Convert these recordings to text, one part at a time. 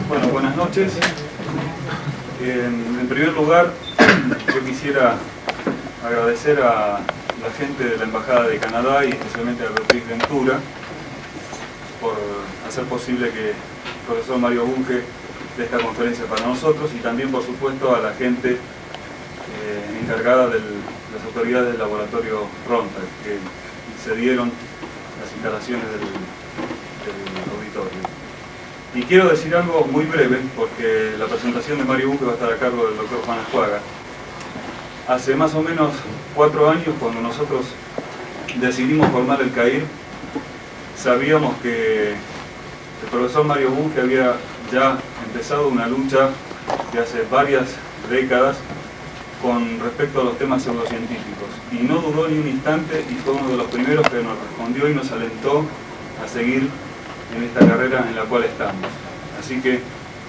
Bueno, buenas noches. En primer lugar, yo quisiera agradecer a la gente de la Embajada de Canadá y especialmente a Beatriz Ventura por hacer posible que el profesor Mario Bunge dé esta conferencia para nosotros, y también, por supuesto, a la gente encargada de las autoridades del laboratorio Rontal, que cedieron las instalaciones del auditorio. Y quiero decir algo muy breve, porque la presentación de Mario Bunge va a estar a cargo del doctor Juan Ascuaga. Hace más o menos 4 años, cuando nosotros decidimos formar el CAIR, sabíamos que el profesor Mario Bunge había ya empezado una lucha de hace varias décadas con respecto a los temas pseudocientíficos, y no dudó ni un instante y fue uno de los primeros que nos respondió y nos alentó a seguir en esta carrera en la cual estamos. Así que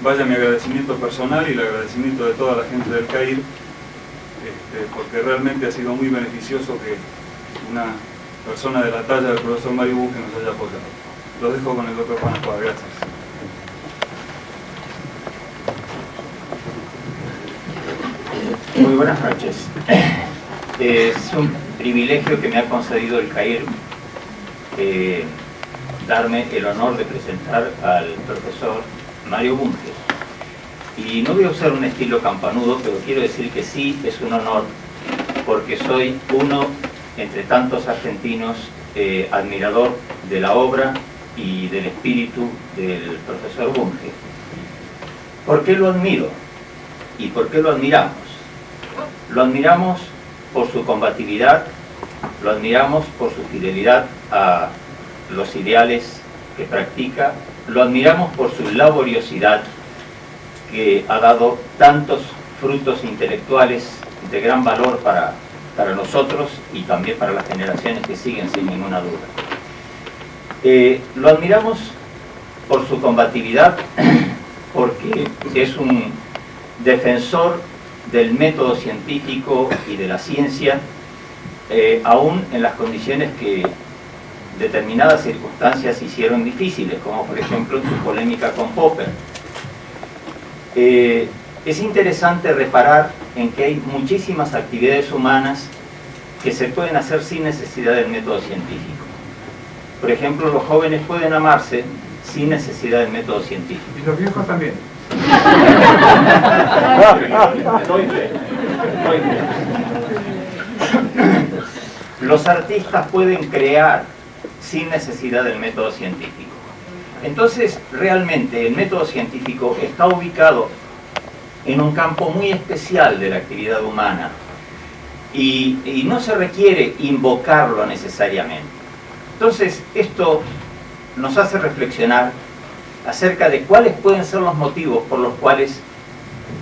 vaya mi agradecimiento personal y el agradecimiento de toda la gente del CAIR, porque realmente ha sido muy beneficioso que una persona de la talla del profesor Mario Bunge nos haya apoyado. Lo dejo con el doctor Juan Ascuaga. Gracias. Muy buenas noches. Es un privilegio que me ha concedido el CAIR darme el honor de presentar al profesor Mario Bunge. Y no voy a usar un estilo campanudo, pero quiero decir que sí es un honor, porque soy uno entre tantos argentinos admirador de la obra y del espíritu del profesor Bunge. ¿Por qué lo admiro? ¿Y por qué lo admiramos? Lo admiramos por su combatividad, lo admiramos por su fidelidad a los ideales que practica, lo admiramos por su laboriosidad, que ha dado tantos frutos intelectuales de gran valor para nosotros y también para las generaciones que siguen, sin ninguna duda. Lo admiramos por su combatividad, porque es un defensor del método científico y de la ciencia, aún en las condiciones que determinadas circunstancias hicieron difíciles, como por ejemplo en su polémica con Popper. Es interesante reparar en que hay muchísimas actividades humanas que se pueden hacer sin necesidad del método científico. Por ejemplo, los jóvenes pueden amarse sin necesidad del método científico. Y los viejos también. Los artistas pueden crear sin necesidad del método científico. Entonces, realmente el método científico está ubicado en un campo muy especial de la actividad humana y no se requiere invocarlo necesariamente. Entonces, esto nos hace reflexionar acerca de cuáles pueden ser los motivos por los cuales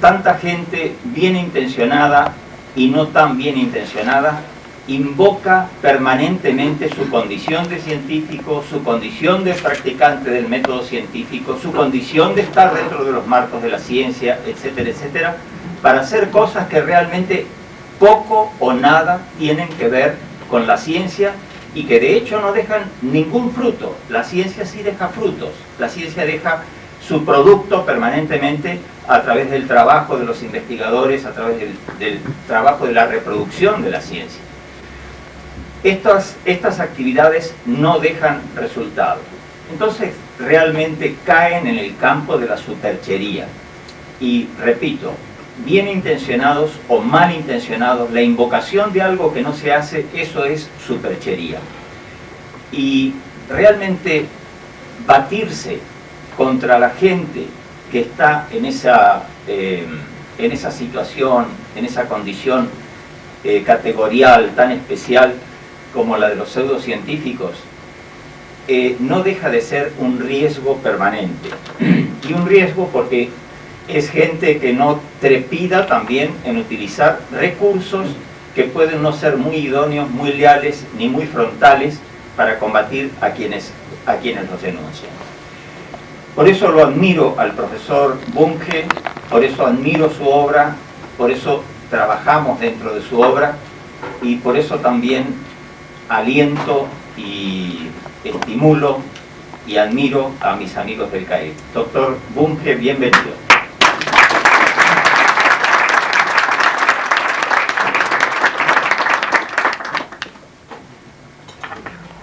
tanta gente bien intencionada y no tan bien intencionada invoca permanentemente su condición de científico, su condición de practicante del método científico, su condición de estar dentro de los marcos de la ciencia, etcétera, etcétera, para hacer cosas que realmente poco o nada tienen que ver con la ciencia y que de hecho no dejan ningún fruto. La ciencia sí deja frutos, la ciencia deja su producto permanentemente a través del trabajo de los investigadores, a través del trabajo de la reproducción de la ciencia. Estas actividades no dejan resultado. Entonces realmente caen en el campo de la superchería. Y repito, bien intencionados o mal intencionados, la invocación de algo que no se hace, eso es superchería. Y realmente batirse contra la gente que está en esa en esa situación, en esa condición categorial tan especial como la de los pseudocientíficos, no deja de ser un riesgo permanente. Y un riesgo porque es gente que no trepida también en utilizar recursos que pueden no ser muy idóneos, muy leales, ni muy frontales para combatir a quienes los denuncian. Por eso lo admiro al profesor Bunge, por eso admiro su obra, por eso trabajamos dentro de su obra y por eso también aliento y estimulo y admiro a mis amigos del CAIP. Doctor Bunge, bienvenido.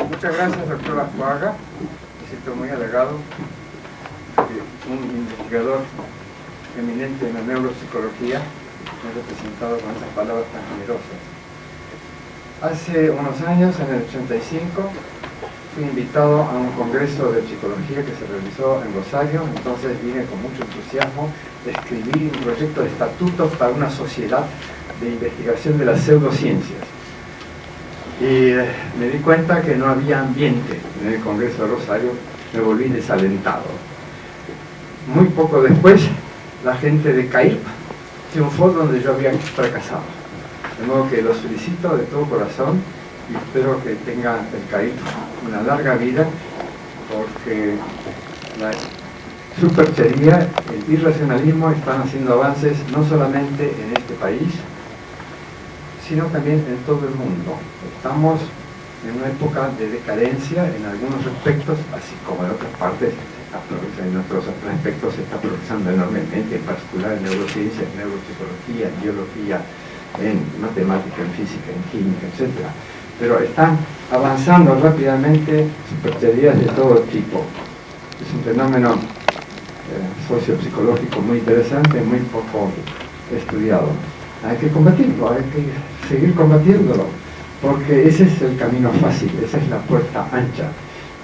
Muchas gracias, doctor Azuaga. Me siento muy halagado que un investigador eminente en la neuropsicología me ha representado con esas palabras tan generosas. Hace unos años, en el 85, fui invitado a un congreso de psicología que se realizó en Rosario. Entonces vine con mucho entusiasmo de escribir un proyecto de estatutos para una sociedad de investigación de las pseudociencias. Y me di cuenta que no había ambiente en el Congreso de Rosario, me volví desalentado. Muy poco después, la gente de CAIP triunfó donde yo había fracasado. De modo que los felicito de todo corazón y espero que tenga el CAIP una larga vida, porque la superchería, el irracionalismo están haciendo avances no solamente en este país, sino también en todo el mundo. Estamos en una época de decadencia en algunos aspectos, así como en otras partes, en otros aspectos se está progresando enormemente, en particular en neurociencia, en neuropsicología, en biología, en matemática, en física, en química, etc. Pero están avanzando rápidamente supercherías de todo tipo. Es un fenómeno sociopsicológico muy interesante, muy poco estudiado. Hay que combatirlo, hay que seguir combatiéndolo, porque ese es el camino fácil, esa es la puerta ancha.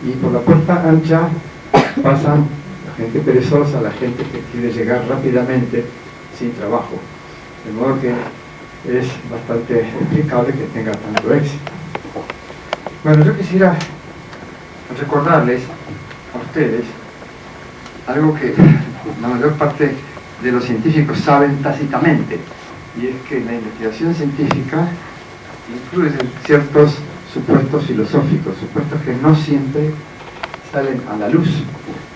Y por la puerta ancha pasan la gente perezosa, la gente que quiere llegar rápidamente sin trabajo. De modo que es bastante explicable que tenga tanto éxito. Bueno, yo quisiera recordarles a ustedes algo que la mayor parte de los científicos saben tácitamente, y es que la investigación científica incluye ciertos supuestos filosóficos, supuestos que no siempre salen a la luz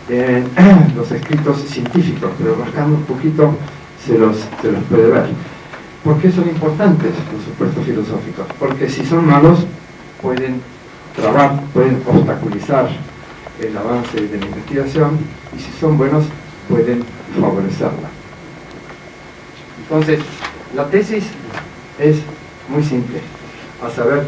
en los escritos científicos, pero rascando un poquito se los puede ver. ¿Por qué son importantes los supuestos filosóficos? Porque si son malos pueden trabar, pueden obstaculizar el avance de la investigación, y si son buenos pueden favorecerla. Entonces, la tesis es muy simple, a saber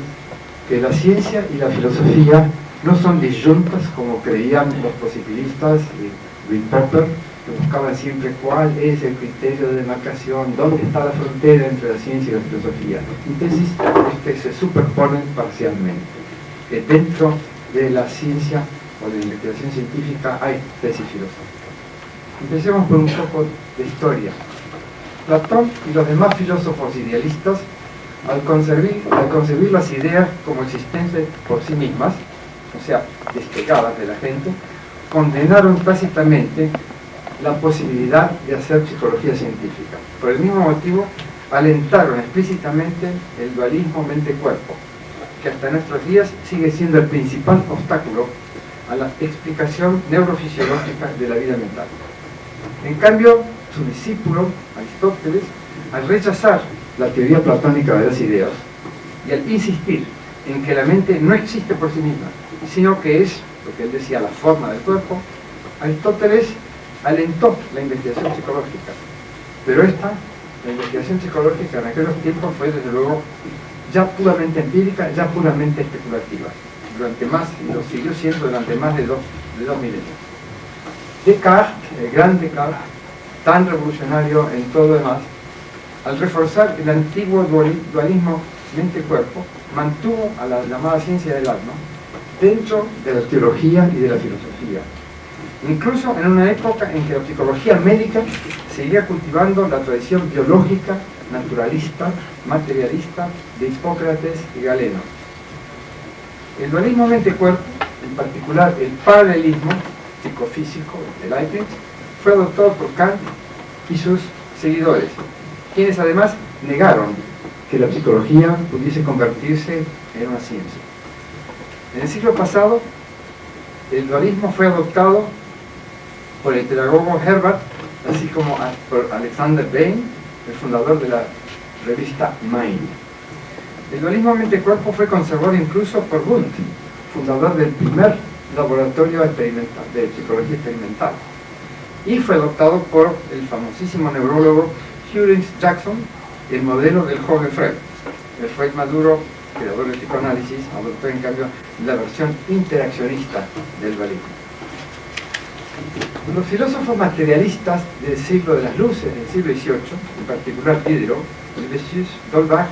que la ciencia y la filosofía no son disyuntas como creían los positivistas y Will Popper, que buscaban siempre cuál es el criterio de demarcación, dónde está la frontera entre la ciencia y la filosofía. Mi tesis es que se superponen parcialmente, que dentro de la ciencia o de la investigación científica hay tesis filosóficas. Empecemos por un poco de historia. Platón y los demás filósofos idealistas, al concebir las ideas como existentes por sí mismas, o sea, despegadas de la gente, condenaron tácitamente la posibilidad de hacer psicología científica. Por el mismo motivo, alentaron explícitamente el dualismo mente-cuerpo, que hasta nuestros días sigue siendo el principal obstáculo a la explicación neurofisiológica de la vida mental. En cambio, su discípulo, Aristóteles, al rechazar la teoría platónica de las ideas y al insistir en que la mente no existe por sí misma, sino que es, lo que él decía, la forma del cuerpo, Aristóteles alentó la investigación psicológica. Pero la investigación psicológica en aquellos tiempos fue, desde luego, ya puramente empírica, ya puramente especulativa, y lo siguió siendo durante más de dos milenios. Descartes, el gran Descartes, tan revolucionario en todo lo demás, al reforzar el antiguo dualismo mente-cuerpo, mantuvo a la llamada ciencia del alma dentro de la teología y de la filosofía. incluso en una época en que la psicología médica seguía cultivando la tradición biológica, naturalista, materialista de Hipócrates y Galeno. El dualismo mente-cuerpo, en particular el paralelismo psicofísico de Leibniz, fue adoptado por Kant y sus seguidores, quienes además negaron que la psicología pudiese convertirse en una ciencia. En el siglo pasado, el dualismo fue adoptado por el pedagogo Herbart, así como por Alexander Bain, el fundador de la revista Mind. El dualismo mente-cuerpo fue conservado incluso por Wundt, fundador del primer laboratorio experimental, de psicología experimental, y fue adoptado por el famosísimo neurólogo Hugh Jackson, el modelo del joven Freud. El Freud maduro, creador del psicoanálisis, adoptó en cambio la versión interaccionista del dualismo. Los filósofos materialistas del siglo de las luces, del siglo XVIII, en particular Diderot, Levessius, D'Holbach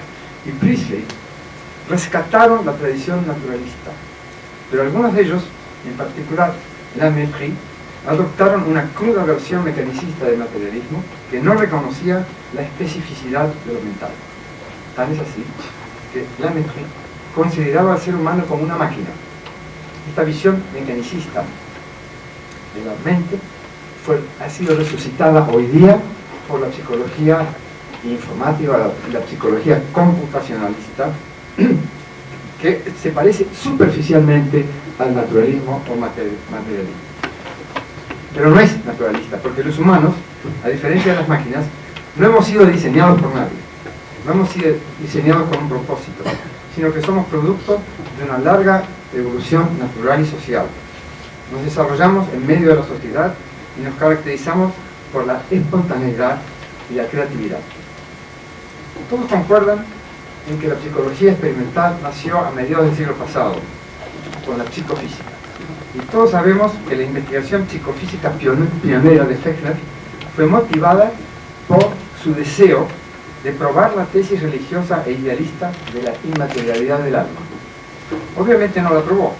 y Priestley, rescataron la tradición naturalista, pero algunos de ellos, en particular La Métrie, adoptaron una cruda versión mecanicista del materialismo que no reconocía la especificidad de lo mental. Tan es así que La Métrie consideraba al ser humano como una máquina. Esta visión mecanicista de la mente ha sido resucitada hoy día por la psicología informática, la psicología computacionalista, que se parece superficialmente al naturalismo o materialismo. Pero no es naturalista, porque los humanos, a diferencia de las máquinas, no hemos sido diseñados por nadie, no hemos sido diseñados con un propósito, sino que somos producto de una larga evolución natural y social. Nos desarrollamos en medio de la sociedad y nos caracterizamos por la espontaneidad y la creatividad. Todos concuerdan en que la psicología experimental nació a mediados del siglo pasado, con la psicofísica. Y todos sabemos que la investigación psicofísica pionera de Fechner fue motivada por su deseo de probar la tesis religiosa e idealista de la inmaterialidad del alma. Obviamente no la probó,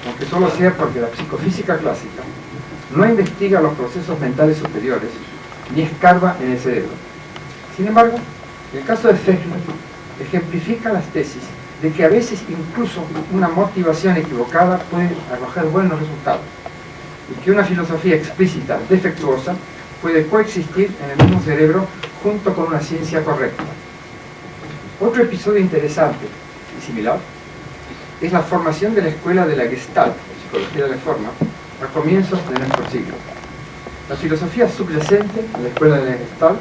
aunque solo sea porque la psicofísica clásica no investiga los procesos mentales superiores ni escarba en el cerebro. Sin embargo, el caso de Fechner ejemplifica las tesis de que a veces incluso una motivación equivocada puede arrojar buenos resultados y que una filosofía explícita defectuosa puede coexistir en el mismo cerebro junto con una ciencia correcta. Otro episodio interesante y similar es la formación de la escuela de la Gestalt, psicología de la forma, a comienzos de nuestro siglo. La filosofía subyacente a la escuela de la Gestalt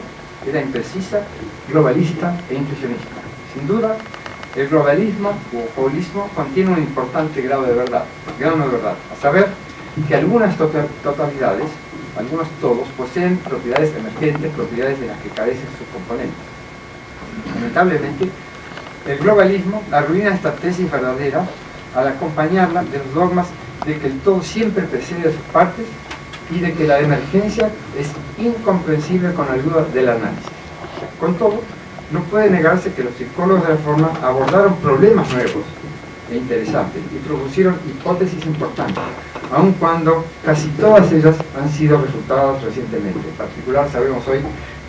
era imprecisa, globalista e intuicionista. Sin duda, el globalismo o holismo contiene un importante grado de verdad, a saber que algunas totalidades, algunos todos, poseen propiedades emergentes, propiedades de las que carecen sus componentes. Lamentablemente, el globalismo arruina esta tesis verdadera al acompañarla de los dogmas de que el todo siempre precede a sus partes y de que la emergencia es incomprensible con ayuda del análisis. Con todo, no puede negarse que los psicólogos de la forma abordaron problemas nuevos e interesantes y propusieron hipótesis importantes, aun cuando casi todas ellas han sido refutadas recientemente. En particular, sabemos hoy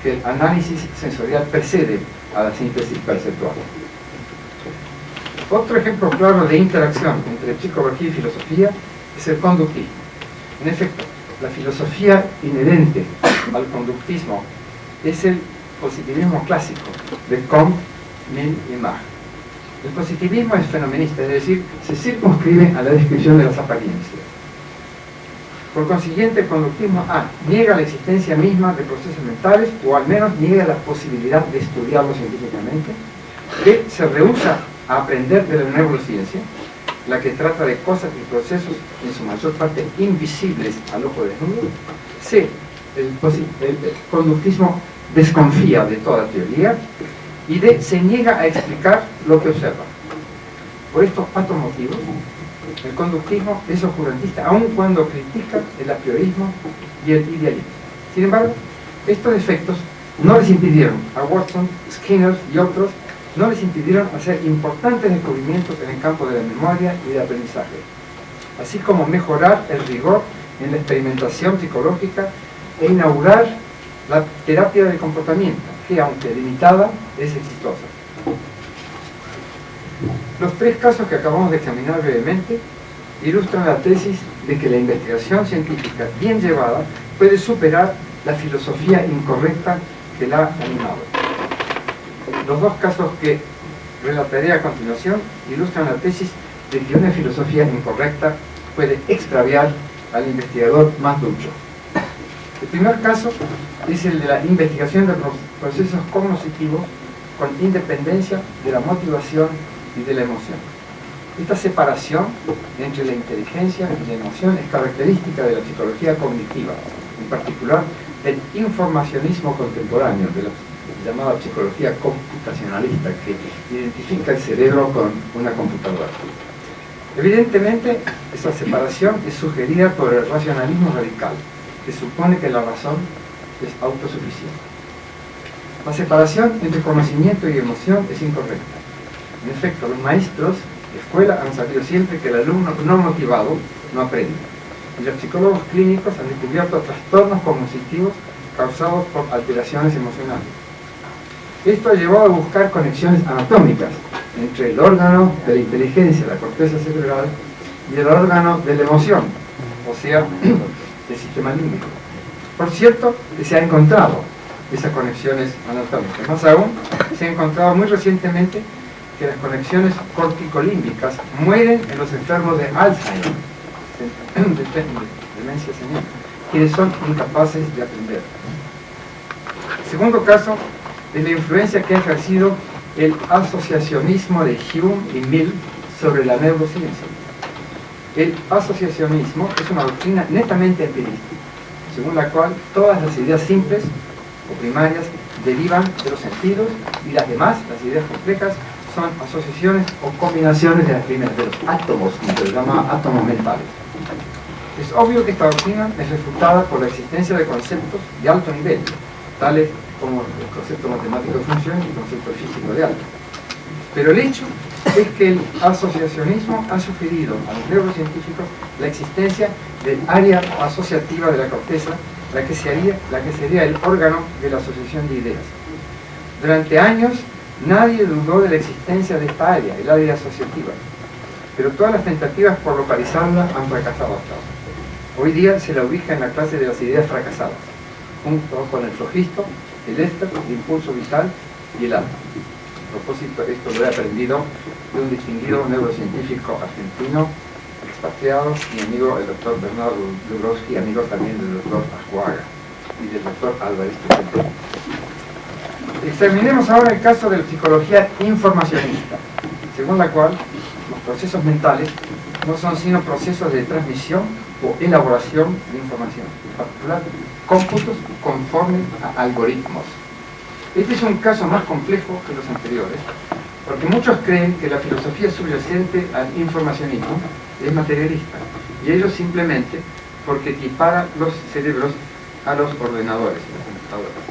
que el análisis sensorial precede a la síntesis perceptual. Otro ejemplo claro de interacción entre psicología y filosofía es el conductismo. En efecto, la filosofía inherente al conductismo es el positivismo clásico de Comte, Mill y Mach. El positivismo es fenomenista, es decir, se circunscribe a la descripción de las apariencias. Por consiguiente, el conductismo niega la existencia misma de procesos mentales, o al menos niega la posibilidad de estudiarlos científicamente, B, se rehúsa a aprender de la neurociencia, la que trata de cosas y procesos en su mayor parte invisibles al ojo desnudo. C, el conductismo desconfía de toda teoría, y D, se niega a explicar lo que observa. Por estos cuatro motivos, el conductismo es oscurantista, aun cuando critica el apriorismo y el idealismo. Sin embargo, estos defectos no les impidieron a Watson, Skinner y otros, no les impidieron hacer importantes descubrimientos en el campo de la memoria y del aprendizaje, así como mejorar el rigor en la experimentación psicológica e inaugurar la terapia del comportamiento, que aunque limitada, es exitosa. Los 3 casos que acabamos de examinar brevemente ilustran la tesis de que la investigación científica bien llevada puede superar la filosofía incorrecta que la ha animado. Los 2 casos que relataré a continuación ilustran la tesis de que una filosofía incorrecta puede extraviar al investigador más ducho. El primer caso es el de la investigación de procesos cognitivos con independencia de la motivación y de la emoción. Esta separación entre la inteligencia y la emoción es característica de la psicología cognitiva, en particular del informacionismo contemporáneo, de la llamada psicología computacionalista, que identifica el cerebro con una computadora. Evidentemente, esa separación es sugerida por el racionalismo radical, que supone que la razón es autosuficiente. La separación entre conocimiento y emoción es incorrecta. En efecto, los maestros de escuela han sabido siempre que el alumno no motivado no aprende. Y los psicólogos clínicos han descubierto trastornos cognitivos causados por alteraciones emocionales. Esto ha llevado a buscar conexiones anatómicas entre el órgano de la inteligencia, la corteza cerebral, y el órgano de la emoción, o sea, el sistema límbico. Por cierto, que se ha encontrado esas conexiones anatómicas. Más aún, se ha encontrado muy recientemente que las conexiones corticolímbicas mueren en los enfermos de Alzheimer, de demencia senil, quienes son incapaces de aprender. El segundo caso es la influencia que ha ejercido el asociacionismo de Hume y Mill sobre la neurociencia. El asociacionismo es una doctrina netamente empirista, según la cual todas las ideas simples o primarias derivan de los sentidos y las demás, las ideas complejas, son asociaciones o combinaciones de las primeras, de los átomos, como se les llama átomos mentales. Es obvio que esta doctrina es refutada por la existencia de conceptos de alto nivel, tales como el concepto matemático de funciones y el concepto físico de alto. Pero el hecho es que el asociacionismo ha sugerido a los neurocientíficos la existencia del área asociativa de la corteza, la que sería el órgano de la asociación de ideas. Durante años nadie dudó de la existencia de esta área, el área asociativa, pero todas las tentativas por localizarla han fracasado hasta ahora. Hoy día se la ubica en la clase de las ideas fracasadas, junto con el flogisto, el éster, el impulso vital y el alma. A propósito, esto lo he aprendido de un distinguido neurocientífico argentino, expatriado, mi amigo el doctor Bernardo Dubrowski, amigo también del doctor Ajuaga y del doctor Álvarez. Examinemos ahora el caso de la psicología informacionista, según la cual los procesos mentales no son sino procesos de transmisión o elaboración de información, en particular cómputos conformes a algoritmos. Este es un caso más complejo que los anteriores, porque muchos creen que la filosofía subyacente al informacionismo es materialista, y ello simplemente porque equipara los cerebros a los ordenadores, las computadoras.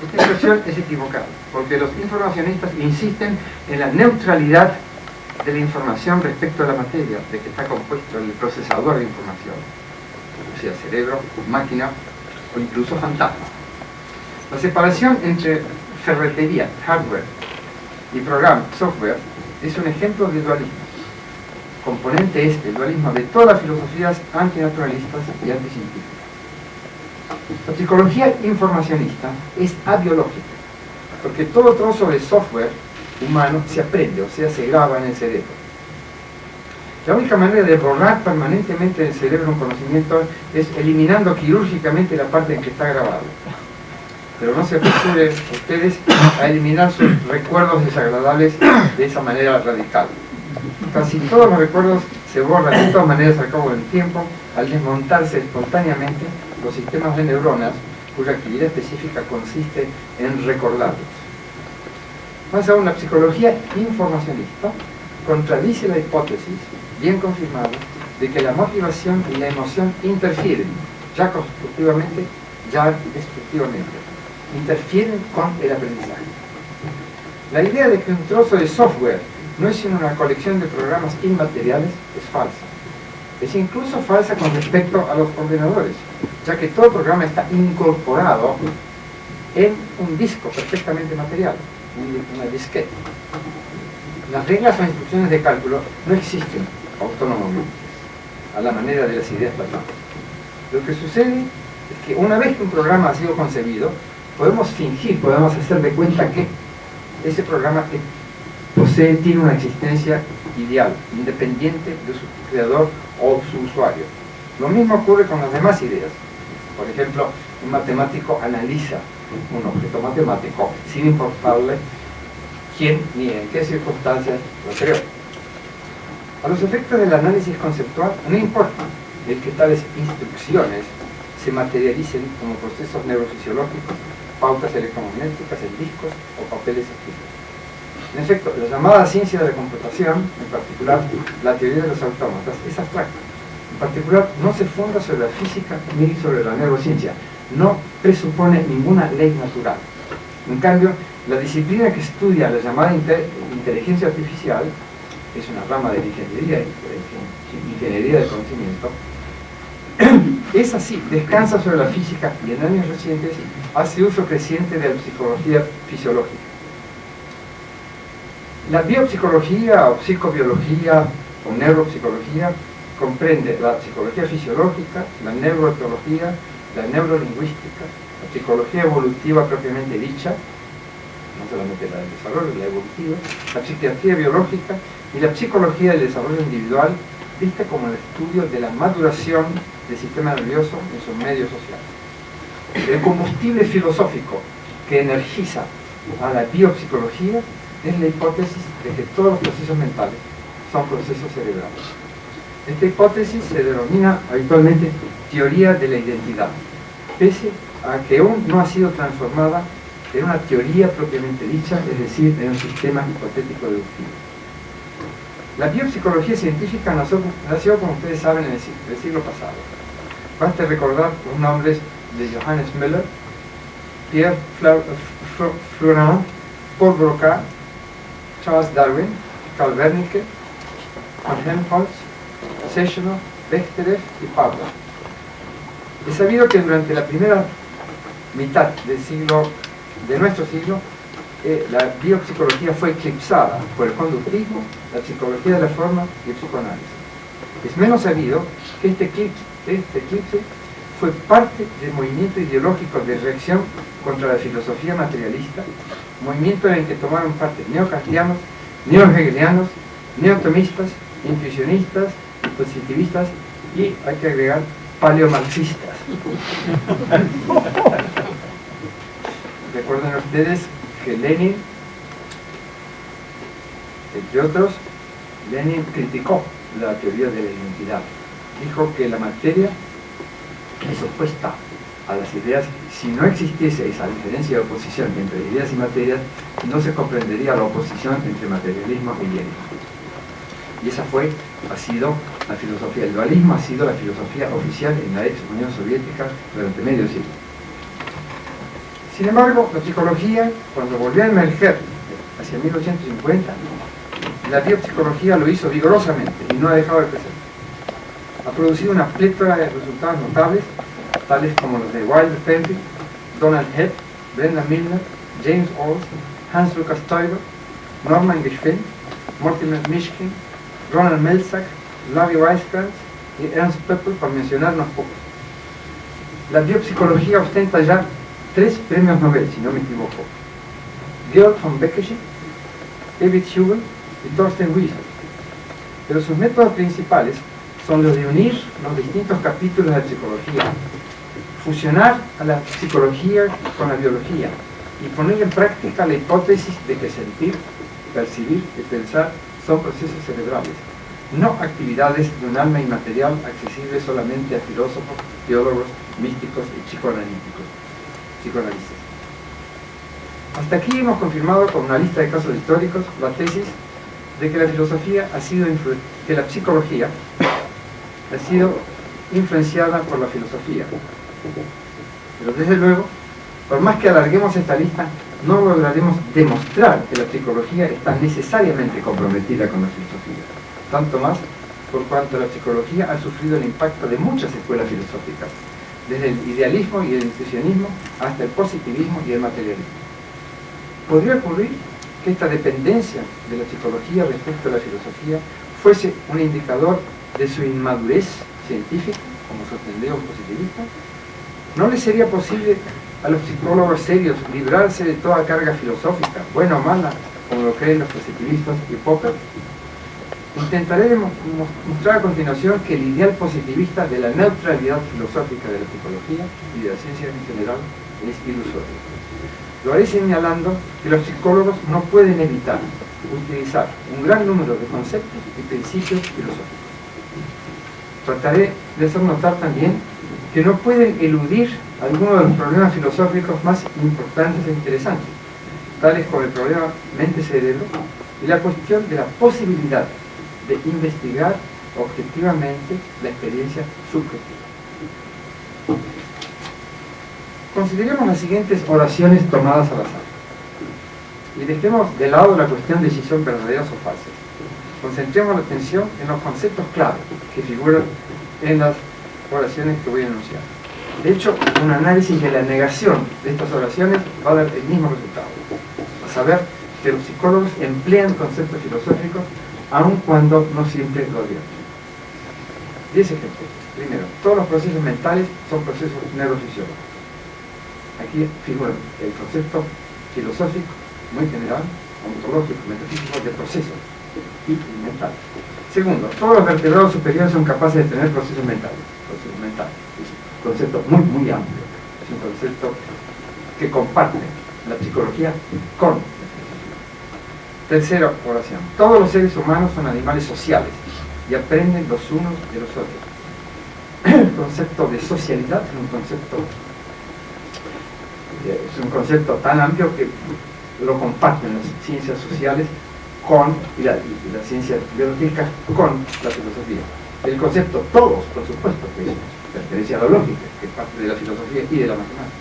Esta expresión es equivocada, porque los informacionistas insisten en la neutralidad de la información respecto a la materia de que está compuesto el procesador de información, o sea, cerebro, máquina o incluso fantasma. La separación entre ferretería, hardware, y programa, software, es un ejemplo de dualismo. Componente el dualismo de todas las filosofías antinaturalistas y anticientíficas. La psicología informacionista es abiológica, porque todo trozo de software humano se aprende, o sea, se graba en el cerebro. La única manera de borrar permanentemente del cerebro un conocimiento es eliminando quirúrgicamente la parte en que está grabado. Pero no se apresuren ustedes a eliminar sus recuerdos desagradables de esa manera radical. Casi todos los recuerdos se borran de todas maneras al cabo del tiempo al desmontarse espontáneamente los sistemas de neuronas cuya actividad específica consiste en recordarlos. Más aún, la psicología informacionista contradice la hipótesis, bien confirmada, de que la motivación y la emoción interfieren, ya constructivamente, ya destructivamente, interfieren con el aprendizaje. La idea de que un trozo de software no es sino una colección de programas inmateriales es falsa. Es incluso falsa con respecto a los ordenadores, ya que todo programa está incorporado en un disco perfectamente material, una disquete. Las reglas o instrucciones de cálculo no existen autónomamente, a la manera de las ideas platónicas. Lo que sucede es que una vez que un programa ha sido concebido, podemos fingir, podemos hacer de cuenta que ese programa tiene una existencia ideal, independiente de su creador o su usuario. Lo mismo ocurre con las demás ideas. Por ejemplo, un matemático analiza un objeto matemático sin importarle quién ni en qué circunstancias lo creó. A los efectos del análisis conceptual no importa el que tales instrucciones se materialicen como procesos neurofisiológicos, pautas electromagnéticas en discos o papeles escritos. En efecto, la llamada ciencia de la computación, en particular la teoría de los autómatas, es abstracta. En particular, no se funda sobre la física ni sobre la neurociencia. No presupone ninguna ley natural. En cambio, la disciplina que estudia la llamada inteligencia artificial, que es una rama de la ingeniería del conocimiento, es así, descansa sobre la física y en años recientes hace uso creciente de la psicología fisiológica. La biopsicología o psicobiología o neuropsicología comprende la psicología fisiológica, la neuroetología, la neurolingüística, la psicología evolutiva propiamente dicha, no solamente la del desarrollo, la evolutiva, la psiquiatría biológica y la psicología del desarrollo individual, vista como el estudio de la maduración del sistema nervioso en su medio social. El combustible filosófico que energiza a la biopsicología es la hipótesis de que todos los procesos mentales son procesos cerebrales. Esta hipótesis se denomina habitualmente teoría de la identidad, pese a que aún no ha sido transformada en una teoría propiamente dicha, es decir, en un sistema hipotético deductivo. La biopsicología científica nació, como ustedes saben, en el siglo pasado. Basta recordar los nombres de Johannes Müller, Pierre Flourens, Paul Broca, Charles Darwin, Carl Wernicke, von Helmholtz, Sechenov, Bechterev y Pavlov. Es sabido que durante la primera mitad de nuestro siglo, la biopsicología fue eclipsada por el conductismo, la psicología de la forma y el psicoanálisis. Es menos sabido que este eclipse fue parte del movimiento ideológico de reacción contra la filosofía materialista, movimiento en el que tomaron parte neokantianos, neohegelianos, neotomistas, intuicionistas, positivistas y, hay que agregar, paleomarxistas. Recuerden ustedes que Lenin, entre otros, Lenin criticó la teoría de la identidad. Dijo que la materia es opuesta a las ideas. Si no existiese esa diferencia de oposición entre ideas y materias, no se comprendería la oposición entre materialismo y bienismo. Y esa ha sido la filosofía. El dualismo ha sido la filosofía oficial en la ex Unión Soviética durante medio siglo. Sin embargo, la psicología, cuando volvió a emerger hacia 1850, la biopsicología lo hizo vigorosamente y no ha dejado de crecer. Ha producido una plétora de resultados notables, tales como los de Wilder Penfield, Donald Hebb, Brenda Milner, James Olds, Hans Lucas Teuber, Norman Geschwind, Mortimer Mishkin, Ronald Melzack, Larry Weisskranz y Ernst Pöppel, por mencionarnos pocos. La biopsicología ostenta ya 3 premios Nobel, si no me equivoco: Georg von Beckerschiff, David Hubel y Thorsten Wiesel. Pero sus métodos principales son los de unir los distintos capítulos de la psicología, fusionar a la psicología con la biología y poner en práctica la hipótesis de que sentir, percibir y pensar son procesos cerebrales, no actividades de un alma inmaterial accesible solamente a filósofos, teólogos, místicos y psicoanalistas. Hasta aquí hemos confirmado con una lista de casos históricos la tesis de que la psicología ha sido influenciada por la filosofía. Pero desde luego, por más que alarguemos esta lista, no lograremos demostrar que la psicología está necesariamente comprometida con la filosofía. Tanto más por cuanto la psicología ha sufrido el impacto de muchas escuelas filosóficas, desde el idealismo y el intuicionismo hasta el positivismo y el materialismo. ¿Podría ocurrir que esta dependencia de la psicología respecto a la filosofía fuese un indicador de su inmadurez científica, como sostendría un positivista? ¿No le sería posible a los psicólogos serios librarse de toda carga filosófica, buena o mala, como lo creen los positivistas y Popper? Intentaré mostrar a continuación que el ideal positivista de la neutralidad filosófica de la psicología y de la ciencia en general es ilusorio. Lo haré señalando que los psicólogos no pueden evitar utilizar un gran número de conceptos y principios filosóficos. Trataré de hacer notar también que no pueden eludir algunos de los problemas filosóficos más importantes e interesantes, tales como el problema mente-cerebro y la cuestión de la posibilidad de investigar objetivamente la experiencia subjetiva. Consideremos las siguientes oraciones tomadas al azar y dejemos de lado la cuestión de si son verdaderas o falsas. Concentremos la atención en los conceptos clave que figuran en las oraciones que voy a enunciar. De hecho, un análisis de la negación de estas oraciones va a dar el mismo resultado, a saber que los psicólogos emplean conceptos filosóficos aun cuando no siempre lo advierten. 10 ejemplos. Primero, todos los procesos mentales son procesos neurofisiológicos. Aquí figura el concepto filosófico muy general, ontológico, metafísico de procesos y mental. Segundo, todos los vertebrados superiores son capaces de tener procesos mentales. Procesos mentales. Es un concepto muy amplio. Es un concepto que comparte la psicología con la filosofía. Tercera oración. Todos los seres humanos son animales sociales y aprenden los unos de los otros. El concepto de socialidad es un concepto tan amplio que lo comparten las ciencias sociales y las ciencias biológicas con la filosofía. El concepto todos, por supuesto, que pertenece a la lógica, que es parte de la filosofía y de la matemática.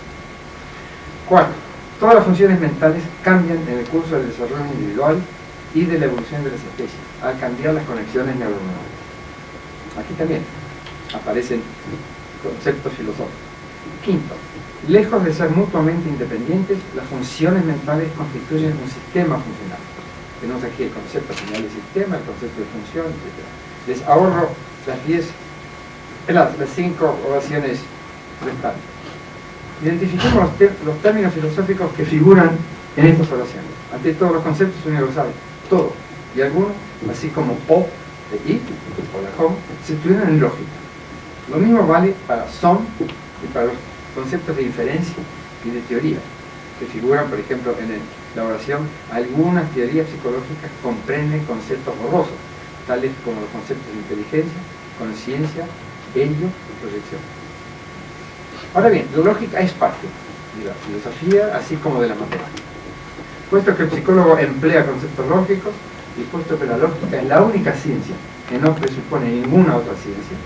Cuarto, todas las funciones mentales cambian en el curso del desarrollo individual y de la evolución de las especies, al cambiar las conexiones neuronales. Aquí también aparecen conceptos filosóficos. Quinto, lejos de ser mutuamente independientes, las funciones mentales constituyen un sistema funcional. Tenemos aquí el concepto final de sistema, el concepto de función, etc. Les ahorro las 5 oraciones restantes. Identifiquemos los términos filosóficos que figuran en estas oraciones. Ante todos los conceptos universales, todo y algunos, así como o de i o la com, se estudian en lógica. Lo mismo vale para son y para los conceptos de inferencia y de teoría, que figuran, por ejemplo, en la oración. Algunas teorías psicológicas comprenden conceptos borrosos, tales como los conceptos de inteligencia, conciencia, ello y proyección. Ahora bien, la lógica es parte de la filosofía, así como de la matemática. Puesto que el psicólogo emplea conceptos lógicos y puesto que la lógica es la única ciencia que no presupone ninguna otra ciencia,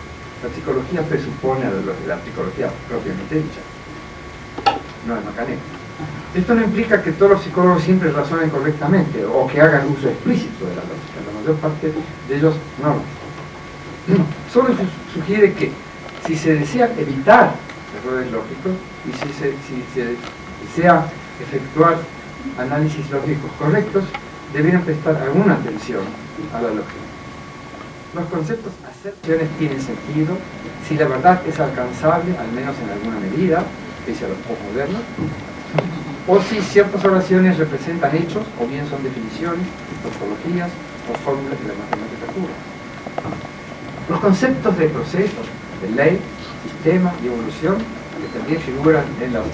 la psicología presupone a la psicología propiamente dicha. No es macaneo. Esto no implica que todos los psicólogos siempre razonen correctamente o que hagan uso explícito de la lógica. La mayor parte de ellos no. Solo sugiere que si se desea evitar errores lógicos y si se desea efectuar análisis lógicos correctos, deberían prestar alguna atención a la lógica. Los conceptos aserciones tienen sentido si la verdad es alcanzable, al menos en alguna medida, pese a los postmodernos, o si ciertas oraciones representan hechos, o bien son definiciones, topologías o fórmulas de la matemática pura. Los conceptos de procesos, de ley, sistema y evolución, que también figuran en las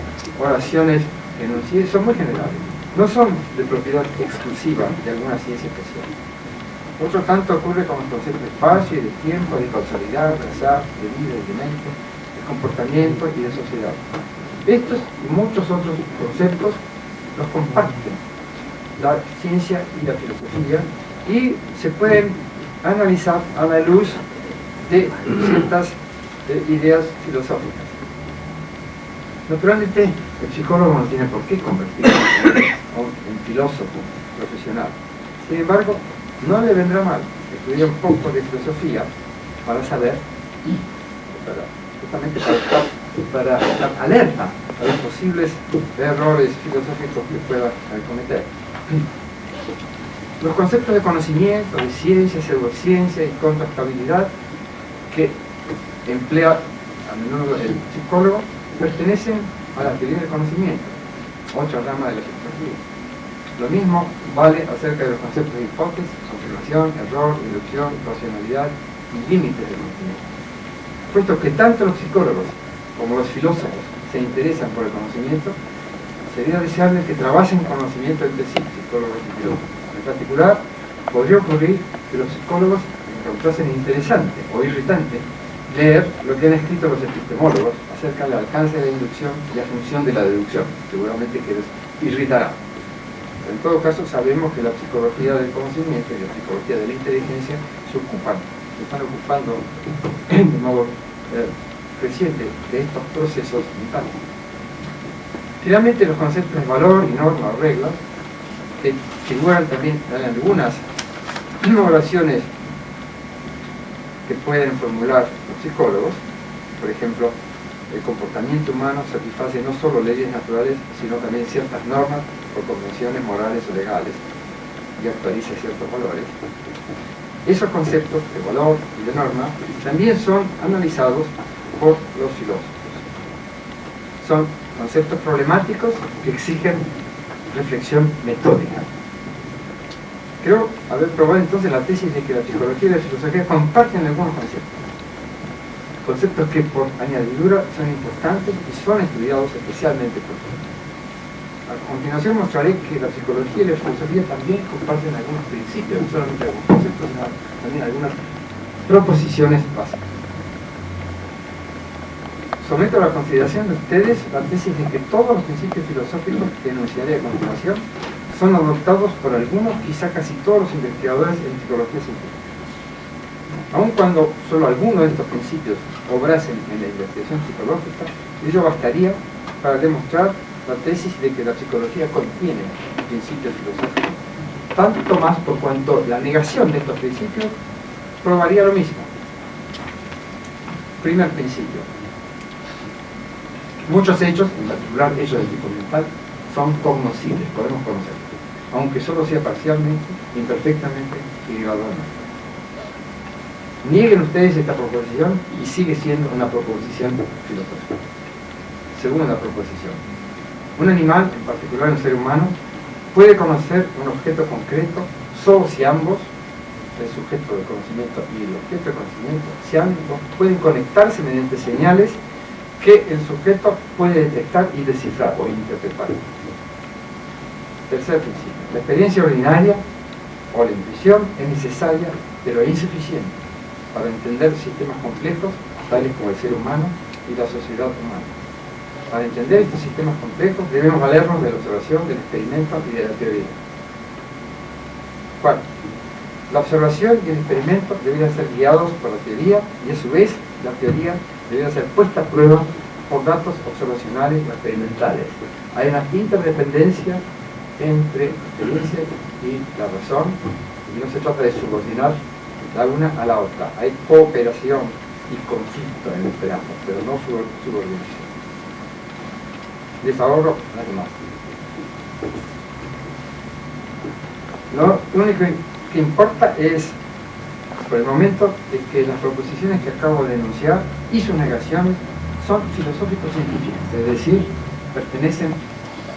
oraciones enunciadas, son muy generales. No son de propiedad exclusiva de alguna ciencia especial. Otro tanto ocurre con los conceptos de espacio y de tiempo, de causalidad, de azar, de vida y de mente, de comportamiento y de sociedad. Estos y muchos otros conceptos los comparten la ciencia y la filosofía y se pueden analizar a la luz de ciertas ideas filosóficas. Naturalmente, el psicólogo no tiene por qué convertirse en filósofo profesional. Sin embargo, no le vendrá mal estudiar un poco de filosofía para saber, justamente para estar alerta a los posibles errores filosóficos que pueda cometer. Los conceptos de conocimiento, de ciencia, pseudociencia y contactabilidad que emplea a menudo el psicólogo pertenecen a la teoría del conocimiento, otra rama de la psicología. Lo mismo vale acerca de los conceptos de hipótesis, confirmación, error, inducción, racionalidad y límites del conocimiento. Puesto que tanto los psicólogos como los filósofos se interesan por el conocimiento, sería deseable que trabajen conocimiento entre sí, psicólogos y filósofos. En particular, podría ocurrir que los psicólogos encontrasen interesante o irritante leer lo que han escrito los epistemólogos acerca del alcance de la inducción y la función de la deducción. Seguramente que les irritará. Pero en todo caso, sabemos que la psicología del conocimiento y la psicología de la inteligencia se están ocupando de modo creciente de estos procesos mentales. Finalmente, los conceptos de valor y norma o reglas, que figuran también en algunas oraciones que pueden formular los psicólogos. Por ejemplo, el comportamiento humano satisface no solo leyes naturales, sino también ciertas normas o convenciones morales o legales, y actualiza ciertos valores. Esos conceptos de valor y de norma también son analizados por los filósofos. Son conceptos problemáticos que exigen reflexión metódica. Creo haber probado entonces la tesis de que la psicología y la filosofía comparten algunos conceptos que por añadidura son importantes y son estudiados especialmente por ellos. A continuación mostraré que la psicología y la filosofía también comparten algunos principios, no solamente algunos conceptos, sino también algunas proposiciones básicas. Someto a la consideración de ustedes la tesis de que todos los principios filosóficos que enunciaré a continuación son adoptados por algunos, quizá casi todos los investigadores en psicología científica. Aun cuando solo algunos de estos principios obrasen en la investigación psicológica, ello bastaría para demostrar la tesis de que la psicología contiene principios filosóficos, tanto más por cuanto la negación de estos principios probaría lo mismo. Primer principio. Muchos hechos, en particular hechos de tipo mental, son cognoscibles, podemos conocerlos, aunque solo sea parcialmente, imperfectamente y gradualmente. Nieguen ustedes esta proposición y sigue siendo una proposición filosófica. Segunda proposición. Un animal, en particular un ser humano, puede conocer un objeto concreto solo si ambos, el sujeto del conocimiento y el objeto del conocimiento, si ambos pueden conectarse mediante señales que el sujeto puede detectar y descifrar o interpretar. Tercer principio. La experiencia ordinaria o la intuición es necesaria, pero insuficiente para entender sistemas complejos, tales como el ser humano y la sociedad humana. Para entender estos sistemas complejos debemos valernos de la observación, del experimento y de la teoría. Cuarto, la observación y el experimento deberían ser guiados por la teoría y a su vez la teoría debería ser puesta a prueba por datos observacionales o experimentales. Hay una interdependencia entre la experiencia y la razón y no se trata de subordinar la una a la otra. Hay cooperación y conflicto entre ambos, pero no subordinación. Les ahorro las demás. Lo único que importa es, por el momento, es que las proposiciones que acabo de enunciar y sus negaciones son filosófico-científicas, es decir, pertenecen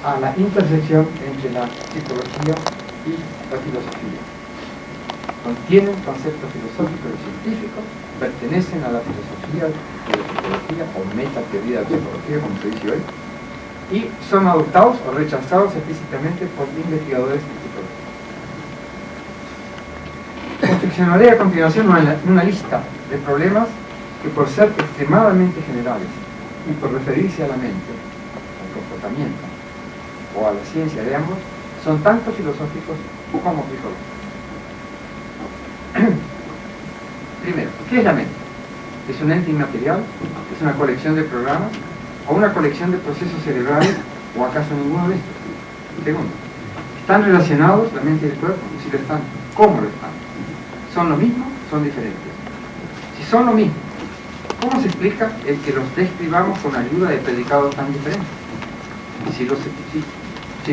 a la intersección entre la psicología y la filosofía. Contienen conceptos filosóficos y científicos, pertenecen a la filosofía de la psicología o metateoría de la psicología, como se dice hoy, y son adoptados o rechazados explícitamente por investigadores de psicología. Confeccionaré a continuación una lista de problemas que, por ser extremadamente generales y por referirse a la mente, al comportamiento o a la ciencia de ambos, son tanto filosóficos como psicológicos. Primero, ¿qué es la mente? ¿Es un ente inmaterial? ¿Es una colección de programas? ¿O una colección de procesos cerebrales? ¿O acaso ninguno de estos? Segundo, ¿están relacionados la mente y el cuerpo? Y si lo están, ¿cómo lo están? ¿Son lo mismo? ¿Son diferentes? Si son lo mismo, ¿cómo se explica el que los describamos con ayuda de predicados tan diferentes? Si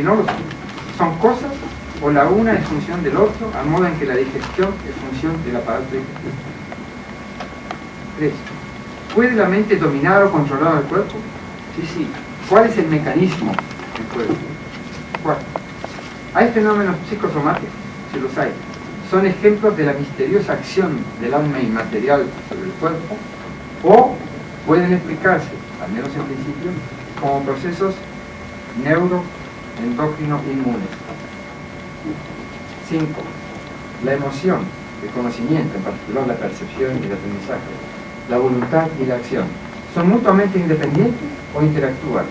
no lo son, ¿son cosas o la una es función del otro, al modo en que la digestión es función del aparato digestivo? 3. ¿Puede la mente dominar o controlar al cuerpo? Sí. ¿Cuál es el mecanismo del cuerpo? 4. ¿Hay fenómenos psicosomáticos? Si los hay. ¿Son ejemplos de la misteriosa acción del alma inmaterial sobre el cuerpo? ¿O pueden explicarse, al menos en principio, como procesos neuroendocrino-inmunes? 5. La emoción, el conocimiento, en particular la percepción y el aprendizaje, la voluntad y la acción, ¿son mutuamente independientes o interactúan?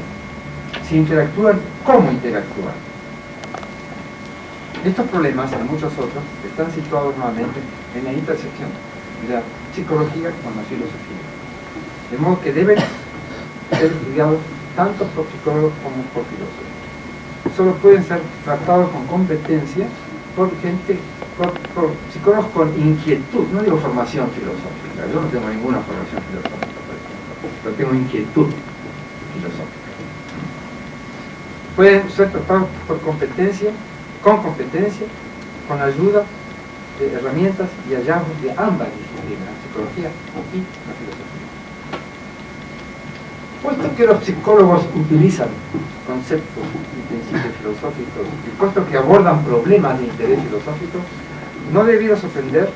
Si interactúan, ¿cómo interactúan? Estos problemas, y muchos otros, están situados nuevamente en la intersección de la psicología con la filosofía. De modo que deben ser estudiados tanto por psicólogos como por filósofos. Solo pueden ser tratados con competencia por psicólogos con inquietud, no digo formación filosófica, yo no tengo ninguna formación filosófica, por ejemplo, pero tengo inquietud filosófica. Pueden ser tratados por competencia, con ayuda de herramientas y hallazgos de ambas disciplinas, la psicología y la filosofía. Puesto que los psicólogos utilizan conceptos y principios filosóficos y puesto que abordan problemas de interés filosófico, no debiera sorprender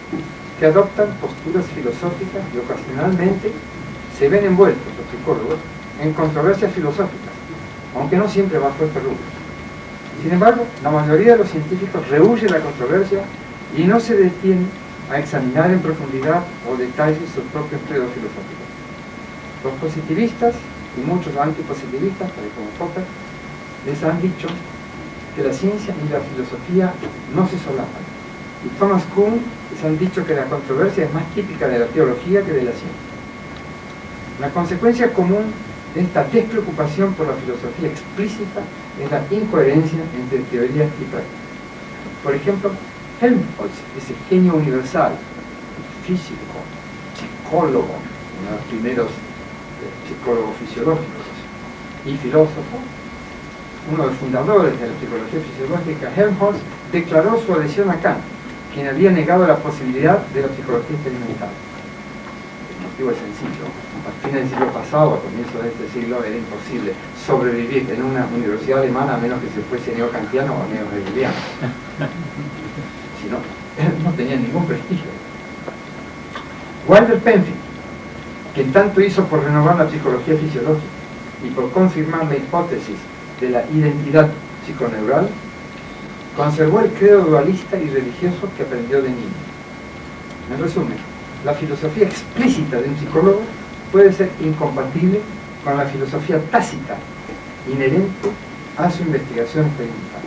que adoptan posturas filosóficas y ocasionalmente se ven envueltos los psicólogos en controversias filosóficas, aunque no siempre bajo este rubro. Sin embargo, la mayoría de los científicos rehúye la controversia y no se detiene a examinar en profundidad o detalle sus propios credos filosóficos. Los positivistas y muchos antipositivistas, tal como Popper, les han dicho que la ciencia y la filosofía no se solapan. Y Thomas Kuhn les han dicho que la controversia es más típica de la teología que de la ciencia. La consecuencia común de esta despreocupación por la filosofía explícita es la incoherencia entre teoría y práctica. Por ejemplo, Helmholtz, ese genio universal, físico, psicólogo, uno de los primeros psicólogos fisiológicos, y filósofo, uno de los fundadores de la psicología fisiológica, Helmholtz, declaró su adhesión a Kant, quien había negado la posibilidad de la psicología experimental. El motivo es sencillo. A fines del siglo pasado, a comienzos de este siglo, era imposible sobrevivir en una universidad alemana a menos que se fuese neocantiano o neohegeliano. Si no, no tenía ningún prestigio. Walter Penfield, quien tanto hizo por renovar la psicología fisiológica y por confirmar la hipótesis de la identidad psiconeural, conservó el credo dualista y religioso que aprendió de niño. En resumen, la filosofía explícita de un psicólogo puede ser incompatible con la filosofía tácita, inherente a su investigación experimental.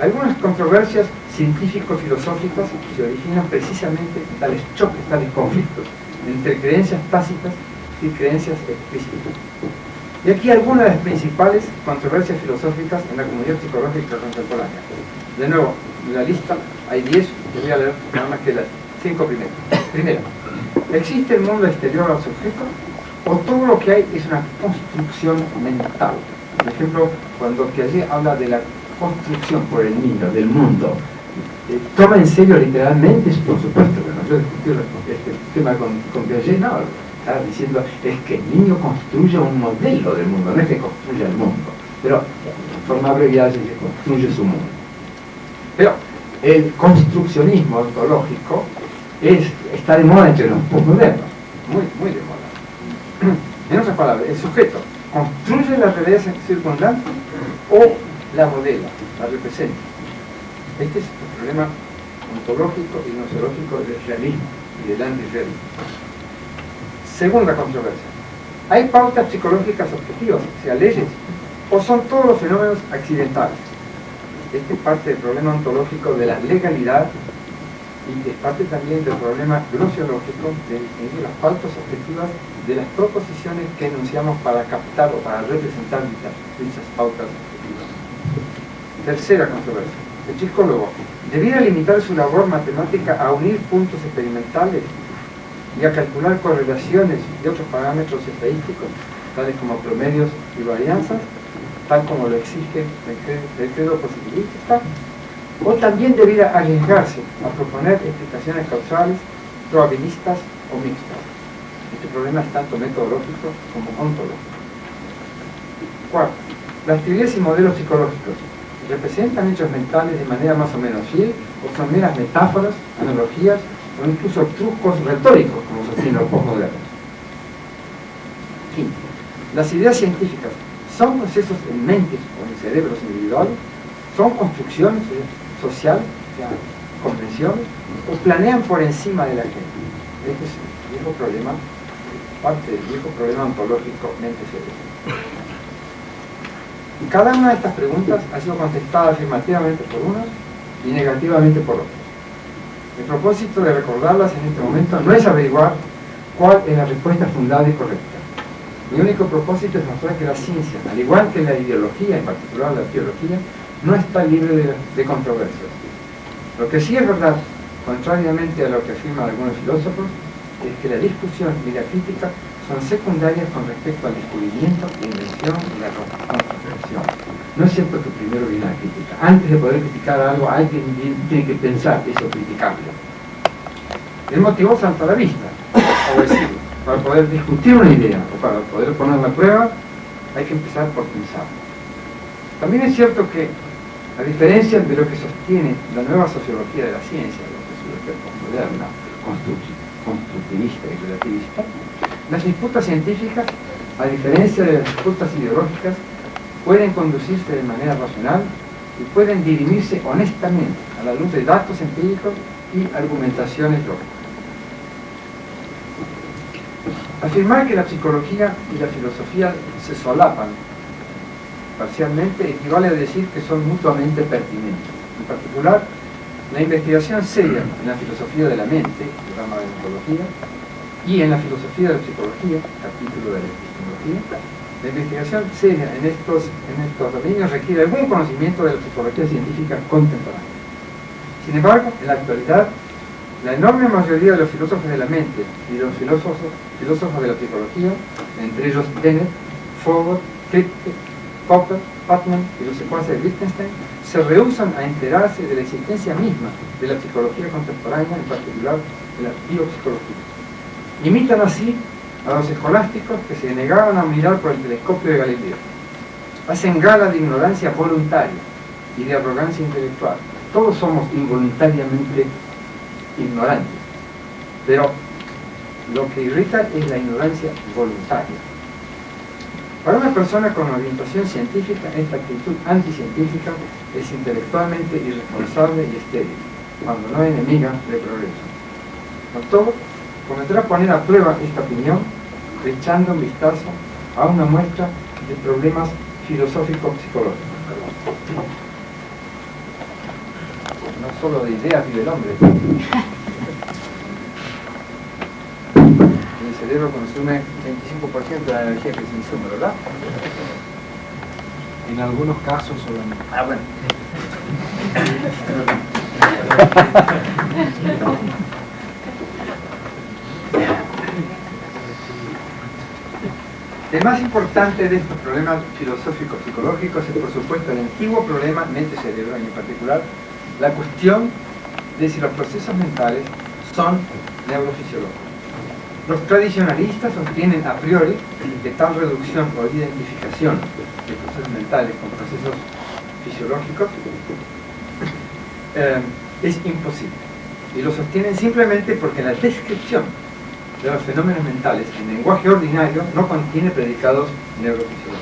Algunas controversias científico-filosóficas se originan precisamente de tales choques, tales conflictos entre creencias tácitas y creencias explícitas. Y aquí algunas de las principales controversias filosóficas en la comunidad psicológica contemporánea. De nuevo, en la lista hay 10, que voy a leer nada más que las 5 primeras. Primera, ¿existe el mundo exterior al sujeto o todo lo que hay es una construcción mental? Por ejemplo, cuando Piaget habla de la construcción por el niño, del mundo, ¿toma en serio literalmente? Por supuesto, bueno, yo discutí este tema con Piaget, no, estaba diciendo es que el niño construye un modelo del mundo, no es que construye el mundo, pero de forma abreviada se construye su mundo. Pero el construccionismo ontológico está de moda entre los postmodernos, muy de moda. En otras palabras, el sujeto construye la realidad circundante o la modela, la representa. Este es el problema ontológico y nosológico del realismo y del antirrealismo. Segunda controversia. ¿Hay pautas psicológicas objetivas, o sea, leyes, o son todos los fenómenos accidentales? Este es parte del problema ontológico de la legalidad y es parte también del problema glosiológico de distinguir las pautas objetivas de las proposiciones que enunciamos para captar o para representar dichas pautas objetivas. Tercera controversia. El psicólogo debiera limitar su labor matemática a unir puntos experimentales y a calcular correlaciones de otros parámetros estadísticos, tales como promedios y varianzas, tal como lo exige el credo positivista, o también debiera arriesgarse a proponer explicaciones causales, probabilistas o mixtas. Este problema es tanto metodológico como ontológico. Cuarto, las teorías y modelos psicológicos representan hechos mentales de manera más o menos fiel, o son meras metáforas, analogías o incluso trucos retóricos, como sostienen los postmodernos. Quinto, las ideas científicas son procesos en mentes o en cerebros individuales, son construcciones sociales, o sea, convenciones, o planean por encima de la gente. Este es el viejo problema, parte del viejo problema ontológico mente-cerebro. Y cada una de estas preguntas ha sido contestada afirmativamente por unos y negativamente por otros. El propósito de recordarlas en este momento no es averiguar cuál es la respuesta fundada y correcta. Mi único propósito es mostrar que la ciencia, al igual que la ideología, en particular la teología, no está libre de controversias. Lo que sí es verdad, contrariamente a lo que afirman algunos filósofos, es que la discusión y la crítica son secundarias con respecto al descubrimiento, la invención y la comprensión. No es cierto que primero viene la crítica. Antes de poder criticar algo, alguien tiene que pensar eso criticable. El motivo salta a la vista, o decir, para poder discutir una idea o para poder ponerla a prueba, hay que empezar por pensar. También es cierto que, a diferencia de lo que sostiene la nueva sociología de la ciencia, la sociología postmoderna, constructivista y relativista, las disputas científicas, a diferencia de las disputas ideológicas, pueden conducirse de manera racional y pueden dirimirse honestamente a la luz de datos empíricos y argumentaciones lógicas. Afirmar que la psicología y la filosofía se solapan parcialmente equivale a decir que son mutuamente pertinentes. En particular, la investigación seria en la filosofía de la mente, programa de ontología, y en la filosofía de la psicología, capítulo de la epistemología, la investigación seria en estos dominios requiere algún conocimiento de la psicología científica contemporánea. Sin embargo, en la actualidad, la enorme mayoría de los filósofos de la mente y de los filósofos de la psicología, entre ellos Dennett, Foucault, Kripke, Popper, Putnam y los secuaces de Wittgenstein, se rehúsan a enterarse de la existencia misma de la psicología contemporánea, en particular de la biopsicología. Imitan así a los escolásticos que se negaban a mirar por el telescopio de Galileo. Hacen gala de ignorancia voluntaria y de arrogancia intelectual. Todos somos involuntariamente ignorantes, pero lo que irrita es la ignorancia voluntaria. Para una persona con orientación científica, esta actitud anticientífica es intelectualmente irresponsable y estéril, cuando no enemiga del progreso. Con todo, comenzará a poner a prueba esta opinión, echando un vistazo a una muestra de problemas filosófico-psicológicos. No solo de ideas vive el hombre. El cerebro consume 25% de la energía que se insume, ¿verdad? En algunos casos solamente. Ah, bueno. El más importante de estos problemas filosóficos psicológicos es, por supuesto, el antiguo problema mente-cerebro, y en particular la cuestión de si los procesos mentales son neurofisiológicos. Los tradicionalistas sostienen a priori que tal reducción o identificación de procesos mentales con procesos fisiológicos es imposible. Y lo sostienen simplemente porque la descripción de los fenómenos mentales en lenguaje ordinario no contiene predicados neurofisiológicos.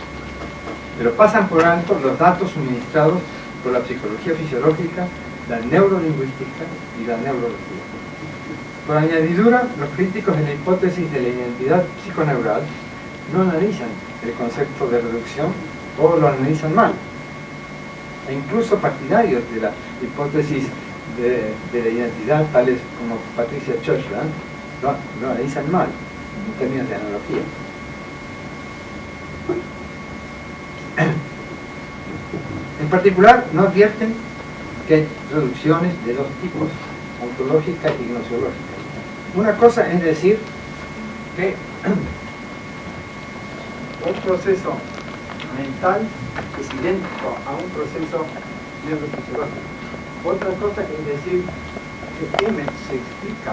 Pero pasan por alto los datos suministrados por la psicología fisiológica, la neurolingüística y la neurología. Por añadidura, los críticos de la hipótesis de la identidad psiconeural no analizan el concepto de reducción o lo analizan mal. E incluso partidarios de la hipótesis de la identidad, tales como Patricia Churchland, lo analizan mal en términos de analogía. En particular, no advierten que hay reducciones de dos tipos, ontológica y gnosiológica. Una cosa es decir que un proceso mental es idéntico a un proceso neurofisiológico. Otra cosa es decir que M se explica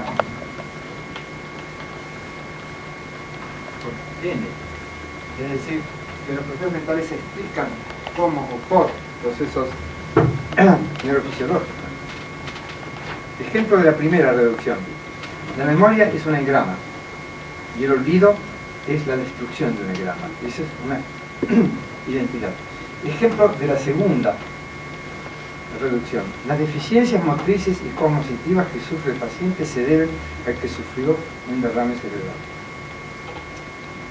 por N. Es decir, que los procesos mentales se explican como o por procesos neurofisiológicos. Ejemplo de la primera reducción. La memoria es un engrama y el olvido es la destrucción de un engrama. Esa es una identidad. Ejemplo de la segunda reducción. Las deficiencias motrices y cognitivas que sufre el paciente se deben a que sufrió un derrame cerebral.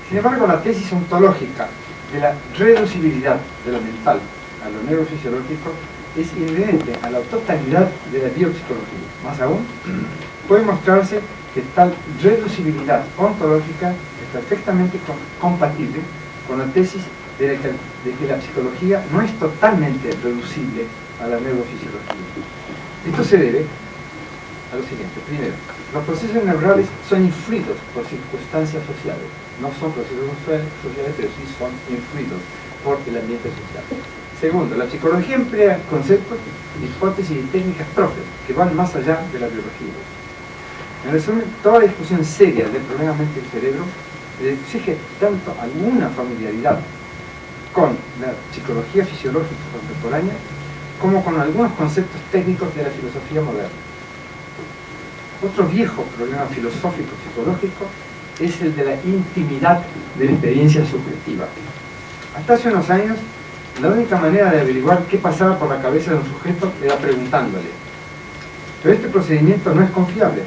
Sin embargo, la tesis ontológica de la reducibilidad de lo mental a lo neurofisiológico es inherente a la totalidad de la biopsicología. Más aún, puede mostrarse que tal reducibilidad ontológica es perfectamente compatible con la tesis de que la psicología no es totalmente reducible a la neurofisiología. Esto se debe a lo siguiente. Primero, los procesos neurales son influidos por circunstancias sociales. No son procesos sociales, pero sí son influidos por el ambiente social. Segundo, la psicología emplea conceptos, hipótesis y técnicas propias que van más allá de la biología. En resumen, toda la discusión seria del problema mente y cerebro exige tanto alguna familiaridad con la psicología fisiológica contemporánea como con algunos conceptos técnicos de la filosofía moderna. Otro viejo problema filosófico psicológico es el de la intimidad de la experiencia subjetiva. Hasta hace unos años, la única manera de averiguar qué pasaba por la cabeza de un sujeto era preguntándole. Pero este procedimiento no es confiable,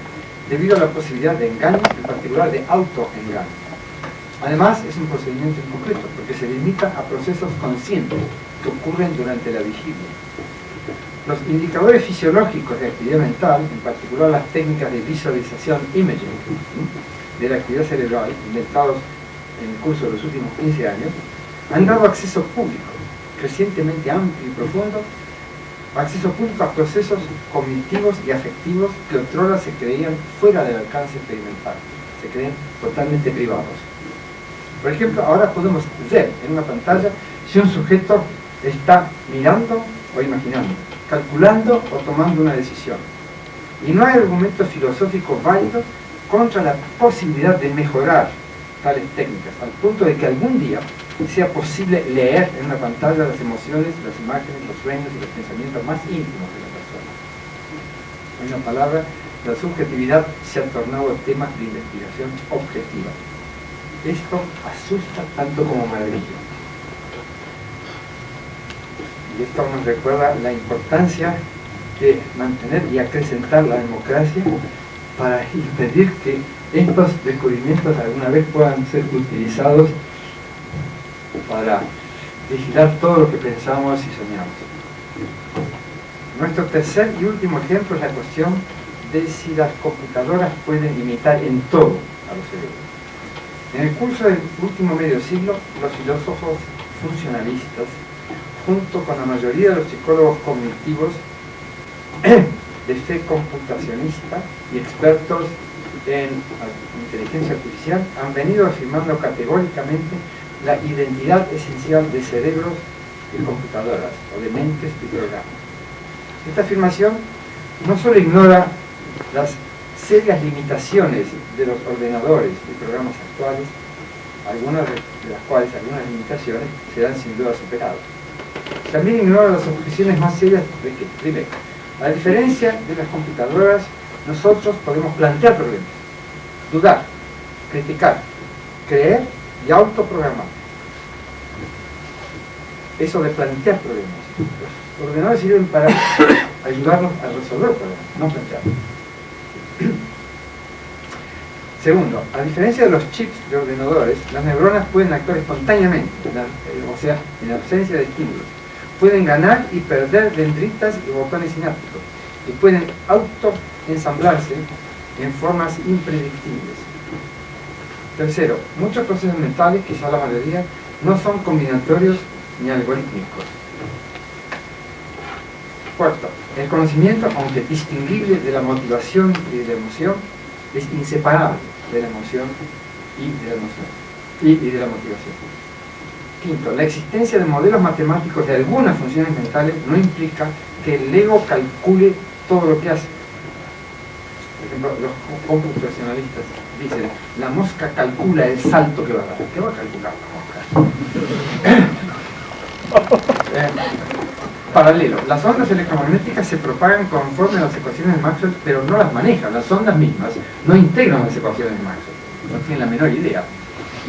debido a la posibilidad de engaños, en particular de autoengaños. Además, es un procedimiento incompleto, porque se limita a procesos conscientes que ocurren durante la vigilia. Los indicadores fisiológicos de actividad mental, en particular las técnicas de visualización imaging de la actividad cerebral, inventados en el curso de los últimos 15 años, han dado acceso público, crecientemente amplio y profundo, acceso público a procesos cognitivos y afectivos que otrora se creían fuera del alcance experimental, se creen totalmente privados. Por ejemplo, ahora podemos ver en una pantalla si un sujeto está mirando o imaginando, calculando o tomando una decisión. Y no hay argumento filosófico válido contra la posibilidad de mejorar tales técnicas, al punto de que algún día sea posible leer en una pantalla las emociones, las imágenes, los sueños y los pensamientos más íntimos de la persona. En una palabra, la subjetividad se ha tornado tema de investigación objetiva. Esto asusta tanto como maravilla. Y esto nos recuerda la importancia de mantener y acrecentar la democracia para impedir que estos descubrimientos alguna vez puedan ser utilizados para vigilar todo lo que pensamos y soñamos. Nuestro tercer y último ejemplo es la cuestión de si las computadoras pueden imitar en todo a los cerebros. En el curso del último medio siglo, los filósofos funcionalistas, junto con la mayoría de los psicólogos cognitivos de fe computacionista y expertos en inteligencia artificial, han venido afirmando categóricamente la identidad esencial de cerebros y computadoras, o de mentes y programas. Esta afirmación no solo ignora las serias limitaciones de los ordenadores y programas actuales, algunas de las cuales algunas limitaciones serán sin duda superadas. También ignora las objeciones más serias de que, primero, a diferencia de las computadoras, nosotros podemos plantear problemas, dudar, criticar, creer y autoprogramar. Eso de plantear problemas. Los ordenadores sirven para ayudarnos a resolver problemas, no plantearlos. Segundo, a diferencia de los chips de ordenadores, las neuronas pueden actuar espontáneamente, o sea, en ausencia de estímulos. Pueden ganar y perder dendritas y botones sinápticos, y pueden autoensamblarse en formas impredictibles. Tercero, muchos procesos mentales, quizá la mayoría, no son combinatorios ni algorítmicos. Cuarto, el conocimiento, aunque distinguible de la motivación y de la emoción, es inseparable de la emoción y de la motivación. Quinto, la existencia de modelos matemáticos de algunas funciones mentales no implica que el ego calcule todo lo que hace. Por ejemplo, los computacionalistas dicen, la mosca calcula el salto que va a dar. ¿Qué va a calcular la mosca? Paralelo, las ondas electromagnéticas se propagan conforme a las ecuaciones de Maxwell, pero no las manejan. Las ondas mismas no integran las ecuaciones de Maxwell. No tienen la menor idea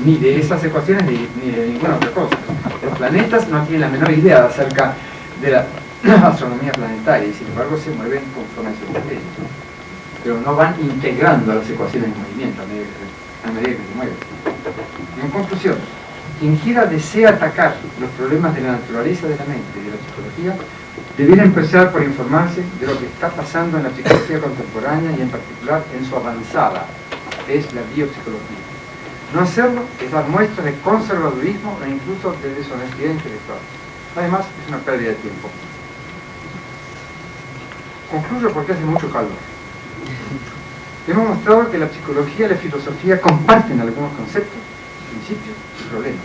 ni de esas ecuaciones ni de ninguna otra cosa. Los planetas no tienen la menor idea acerca de la astronomía planetaria y sin embargo se mueven conforme a su criterio. Pero no van integrando las ecuaciones de movimiento a medida que se mueven. En conclusión, quien quiera desea atacar los problemas de la naturaleza de la mente y de la psicología, debiera empezar por informarse de lo que está pasando en la psicología contemporánea y en particular en su avanzada, que es la biopsicología. No hacerlo es dar muestras de conservadurismo e incluso de deshonestidad intelectual. Además, es una pérdida de tiempo. Concluyo porque hace mucho calor. Hemos mostrado que la psicología y la filosofía comparten algunos conceptos, principios y problemas.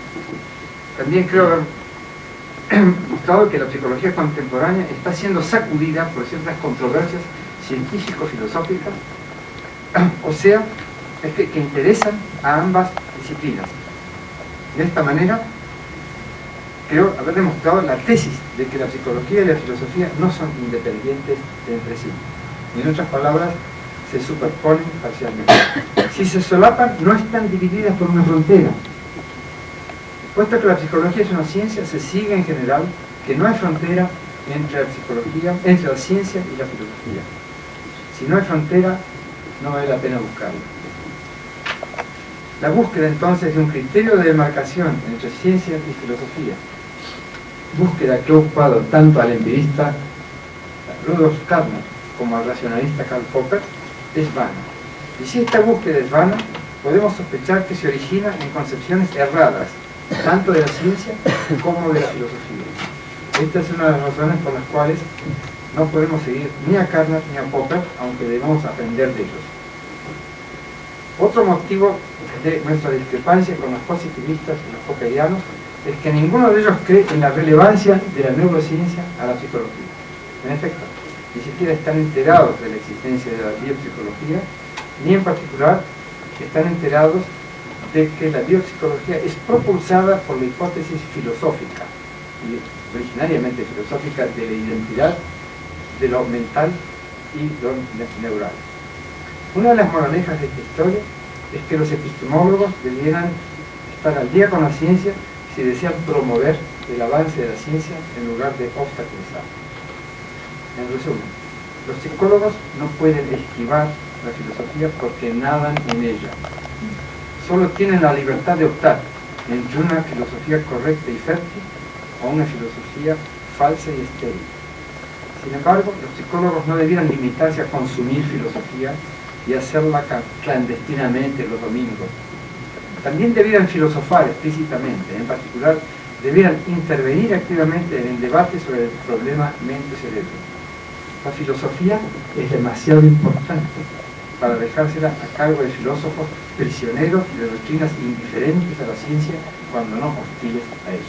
También creo haber mostrado que la psicología contemporánea está siendo sacudida por ciertas controversias científico-filosóficas, o sea, que interesan a ambas disciplinas. De esta manera, creo haber demostrado la tesis de que la psicología y la filosofía no son independientes entre sí. En otras palabras, se superponen parcialmente. Si se solapan, no están divididas por una frontera. Puesto que la psicología es una ciencia, se sigue en general que no hay frontera entre la psicología, entre la ciencia y la filosofía. Si no hay frontera, no vale la pena buscarla. La búsqueda entonces de un criterio de demarcación entre ciencia y filosofía, búsqueda que ha ocupado tanto al empirista Rudolf Carnap como al racionalista Karl Popper, es vana. Y si esta búsqueda es vana, podemos sospechar que se origina en concepciones erradas, tanto de la ciencia como de la filosofía. Esta es una de las razones por las cuales no podemos seguir ni a Carnap ni a Popper, aunque debemos aprender de ellos. Otro motivo de nuestra discrepancia con los positivistas y los popperianos es que ninguno de ellos cree en la relevancia de la neurociencia a la psicología. En efecto, ni siquiera están enterados de la existencia de la biopsicología, ni en particular están enterados de que la biopsicología es propulsada por la hipótesis filosófica, y originariamente filosófica, de la identidad, de lo mental y lo neural. Una de las moralejas de esta historia es que los epistemólogos debieran estar al día con la ciencia si desean promover el avance de la ciencia en lugar de obstaculizarla. En resumen, los psicólogos no pueden esquivar la filosofía porque nadan en ella. Solo tienen la libertad de optar entre una filosofía correcta y fértil o una filosofía falsa y estéril. Sin embargo, los psicólogos no debieran limitarse a consumir filosofía y hacerla clandestinamente los domingos. También debieran filosofar explícitamente, en particular, debieran intervenir activamente en el debate sobre el problema mente-cerebro. La filosofía es demasiado importante para dejársela a cargo de filósofos prisioneros de doctrinas indiferentes a la ciencia, cuando no hostiles a ella.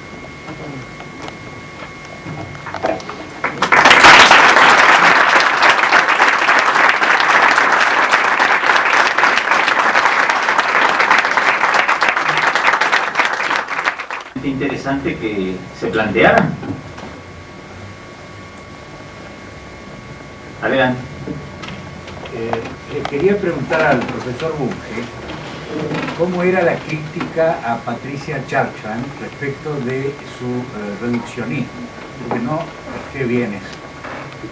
Interesante que se plantearan. Adelante. Le quería preguntar al profesor Bunge cómo era la crítica a Patricia Chartrand respecto de su reduccionismo, porque no esté bien eso.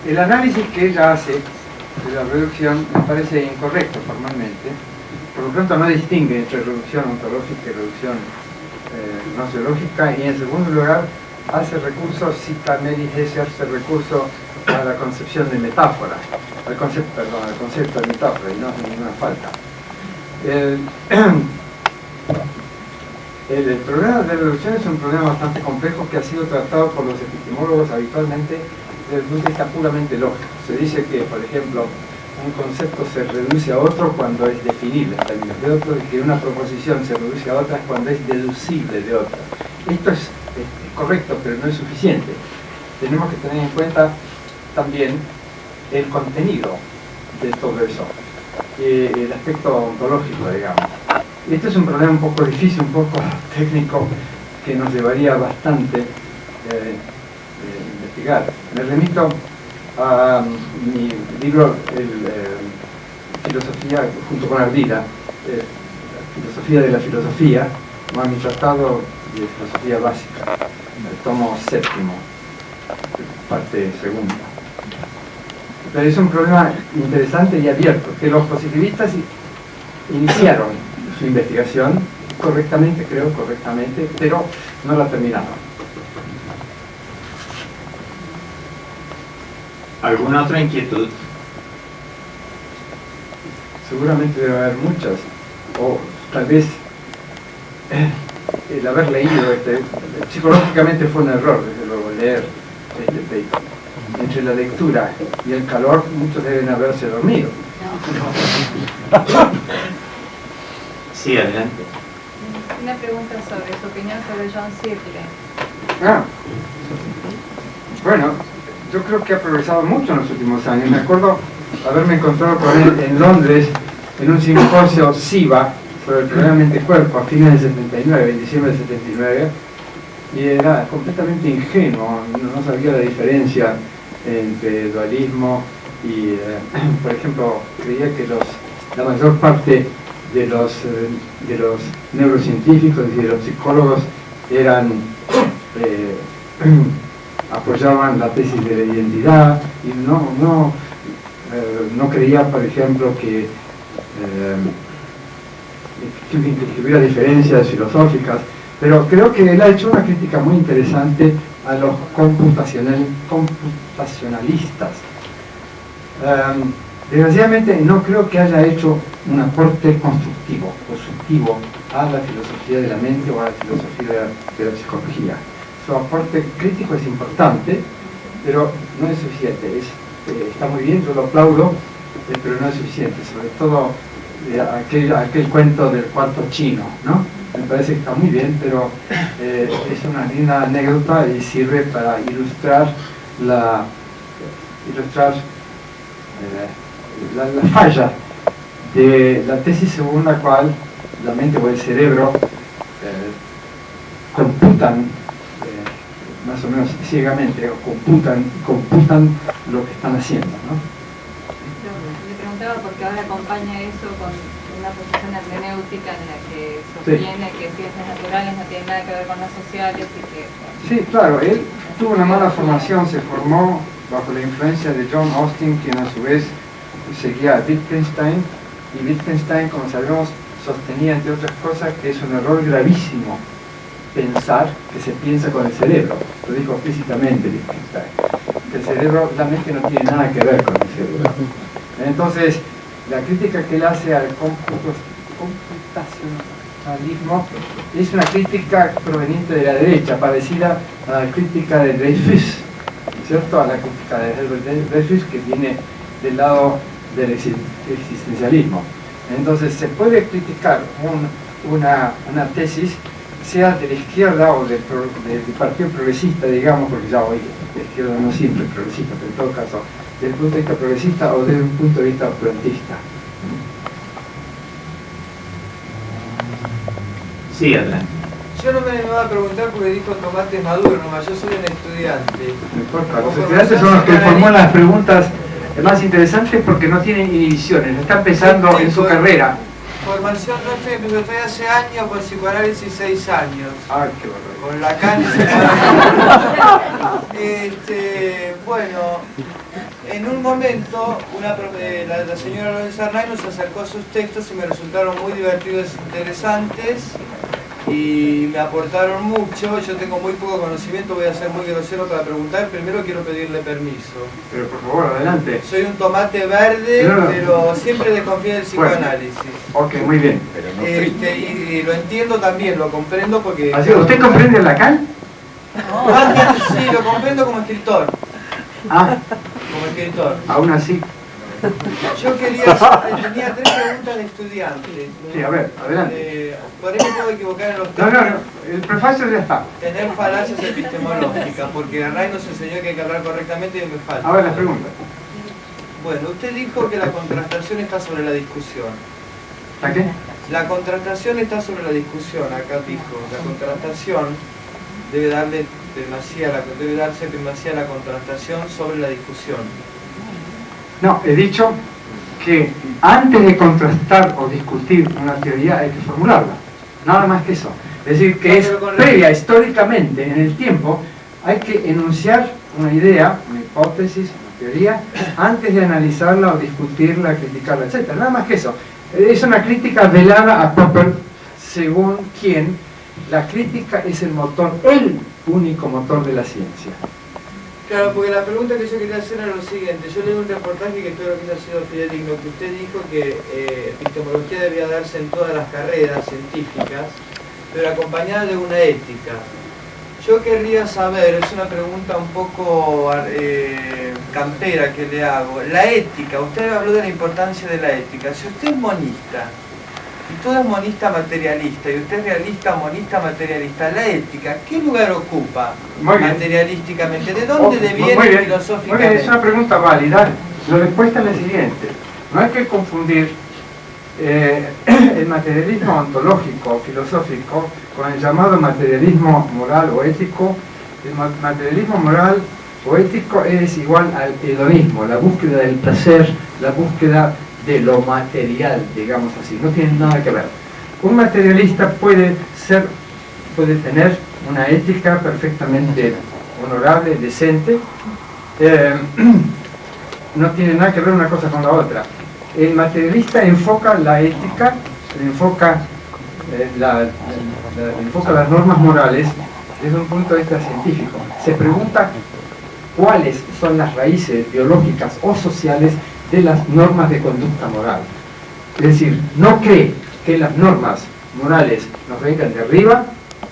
El análisis que ella hace de la reducción me parece incorrecto formalmente, por lo tanto no distingue entre reducción ontológica y reducción gnoseológica, y en segundo lugar hace recurso, cita Mary Hesse, hace recurso a la concepción de metáfora, al concepto de metáfora, y no hace ninguna falta. El problema de reducción es un problema bastante complejo que ha sido tratado por los epistemólogos habitualmente desde un punto de vista puramente lógico. Se dice que, por ejemplo, un concepto se reduce a otro cuando es definible en términos de otro, y que una proposición se reduce a otra cuando es deducible de otra. Esto es correcto, pero no es suficiente. Tenemos que tener en cuenta también el contenido de todo eso, el aspecto ontológico, digamos. Este es un problema un poco difícil, un poco técnico, que nos llevaría bastante investigar. Me remito a mi libro, Filosofía, junto con Ardila, Filosofía de la Filosofía, más mi tratado de filosofía básica, el tomo 7º, parte segunda. Pero es un problema interesante y abierto, que los positivistas iniciaron su investigación correctamente, creo, pero no la terminaron. ¿Alguna otra inquietud? Seguramente debe haber muchas, o tal vez el haber leído psicológicamente fue un error, desde luego, leer este paper. Entre la lectura y el calor, muchos deben haberse dormido. Sí, adelante. Una pregunta sobre su opinión sobre John Searle. Bueno, yo creo que ha progresado mucho en los últimos años. Me acuerdo haberme encontrado con él en Londres en un simposio SIVA sobre el problema mente-cuerpo a fines del 79, en diciembre del 79, y era completamente ingenuo, no sabía la diferencia entre dualismo y, por ejemplo, creía que la mayor parte de los neurocientíficos y de los psicólogos apoyaban la tesis de la identidad, y no creía, por ejemplo, que hubiera diferencias filosóficas, pero creo que él ha hecho una crítica muy interesante a los computacionalistas. Desgraciadamente no creo que haya hecho un aporte constructivo, positivo a la filosofía de la mente o a la filosofía de la psicología. Su aporte crítico es importante, pero no es suficiente. Está muy bien, yo lo aplaudo, pero no es suficiente. Sobre todo aquel cuento del cuarto chino, ¿no? Me parece que está muy bien, pero es una linda anécdota y sirve para ilustrar la falla de la tesis según la cual la mente o el cerebro computan más o menos ciegamente, o computan lo que están haciendo, ¿no? Le preguntaba porque ahora acompaña eso con una posición hermenéutica en la que sostiene que ciencias naturales no tienen nada que ver con las sociales y que... Sí, claro, él tuvo una mala formación, se formó bajo la influencia de John Austin, quien a su vez seguía a Wittgenstein, y Wittgenstein, como sabemos, sostenía, entre otras cosas, que es un error gravísimo pensar que se piensa con el cerebro. Lo dijo explícitamente Wittgenstein, que el cerebro, la mente no tiene nada que ver con el cerebro. Entonces, la crítica que él hace al computacionalismo es una crítica proveniente de la derecha, parecida a la crítica de Dreyfus, ¿cierto? A la crítica de Herbert Dreyfus, que viene del lado del existencialismo. Entonces, se puede criticar una tesis, sea de la izquierda o del partido progresista, digamos, porque ya hoy la izquierda no siempre es progresista, pero en todo caso, desde el punto de vista progresista o desde un punto de vista plantista. Sí, adelante. Yo no me animaba a preguntar porque dijo tomates maduros, nomás yo soy un estudiante. No importa, los estudiantes son los que formulan las preguntas más interesantes porque no tienen inhibiciones, están empezando en su carrera. Formación no estoy, estoy hace años con psicoanálisis 6 años. Ay, qué barbaridad. Con Lacan y psicoanálisis. Bueno, en un momento la señora Lorenza Arnay nos acercó sus textos y me resultaron muy divertidos e interesantes y me aportaron mucho. Yo tengo muy poco conocimiento, voy a ser muy grosero para preguntar. Primero quiero pedirle permiso. Pero por favor, adelante. Soy un tomate verde, No. pero siempre desconfío del psicoanálisis. Ok, muy bien. Y lo entiendo también, lo comprendo porque... Así, ¿usted comprende a Lacan? Sí, lo comprendo como escritor. Ah, Como escritor. aún así. Yo tenía 3 preguntas de estudiantes. Sí, a ver, adelante. Por ahí me puedo equivocar en los No, términos. el prefacio ya está. Tener falacias epistemológicas, porque Ray nos enseñó que hay que hablar correctamente y me falta. A ver, las preguntas. Bueno, usted dijo que la contrastación está sobre la discusión. ¿Para qué? La contrastación está sobre la discusión, acá dijo. La contrastación debe darse primacía a la contrastación sobre la discusión. No, he dicho que antes de contrastar o discutir una teoría hay que formularla. Nada más que eso. Es decir, que es previa históricamente en el tiempo, hay que enunciar una idea, una hipótesis, una teoría, antes de analizarla o discutirla, criticarla, etc. Nada más que eso. Es una crítica velada a Popper, según quien la crítica es el motor, el único motor de la ciencia. Claro, porque la pregunta que yo quería hacer era lo siguiente. Yo leí un reportaje que espero que haya sido fidedigno, que usted dijo que epistemología debía darse en todas las carreras científicas, pero acompañada de una ética. Yo querría saber, es una pregunta un poco campera que le hago, la ética, usted habló de la importancia de la ética. Si usted es monista, y todo es monista materialista, y usted es realista, monista materialista, la ética, ¿qué lugar ocupa materialísticamente? ¿De dónde le viene filosóficamente? Muy bien, es una pregunta válida. La respuesta es la siguiente. No hay que confundir el materialismo ontológico, filosófico, con el llamado materialismo moral o ético. El materialismo moral o ético es igual al hedonismo, la búsqueda del placer, la búsqueda de lo material, digamos así, no tiene nada que ver. Un materialista puede tener una ética perfectamente honorable, decente, no tiene nada que ver una cosa con la otra. El materialista enfoca la ética, enfoca las normas morales desde un punto de vista científico. Se pregunta cuáles son las raíces biológicas o sociales de las normas de conducta moral. Es decir, no cree que las normas morales nos vengan de arriba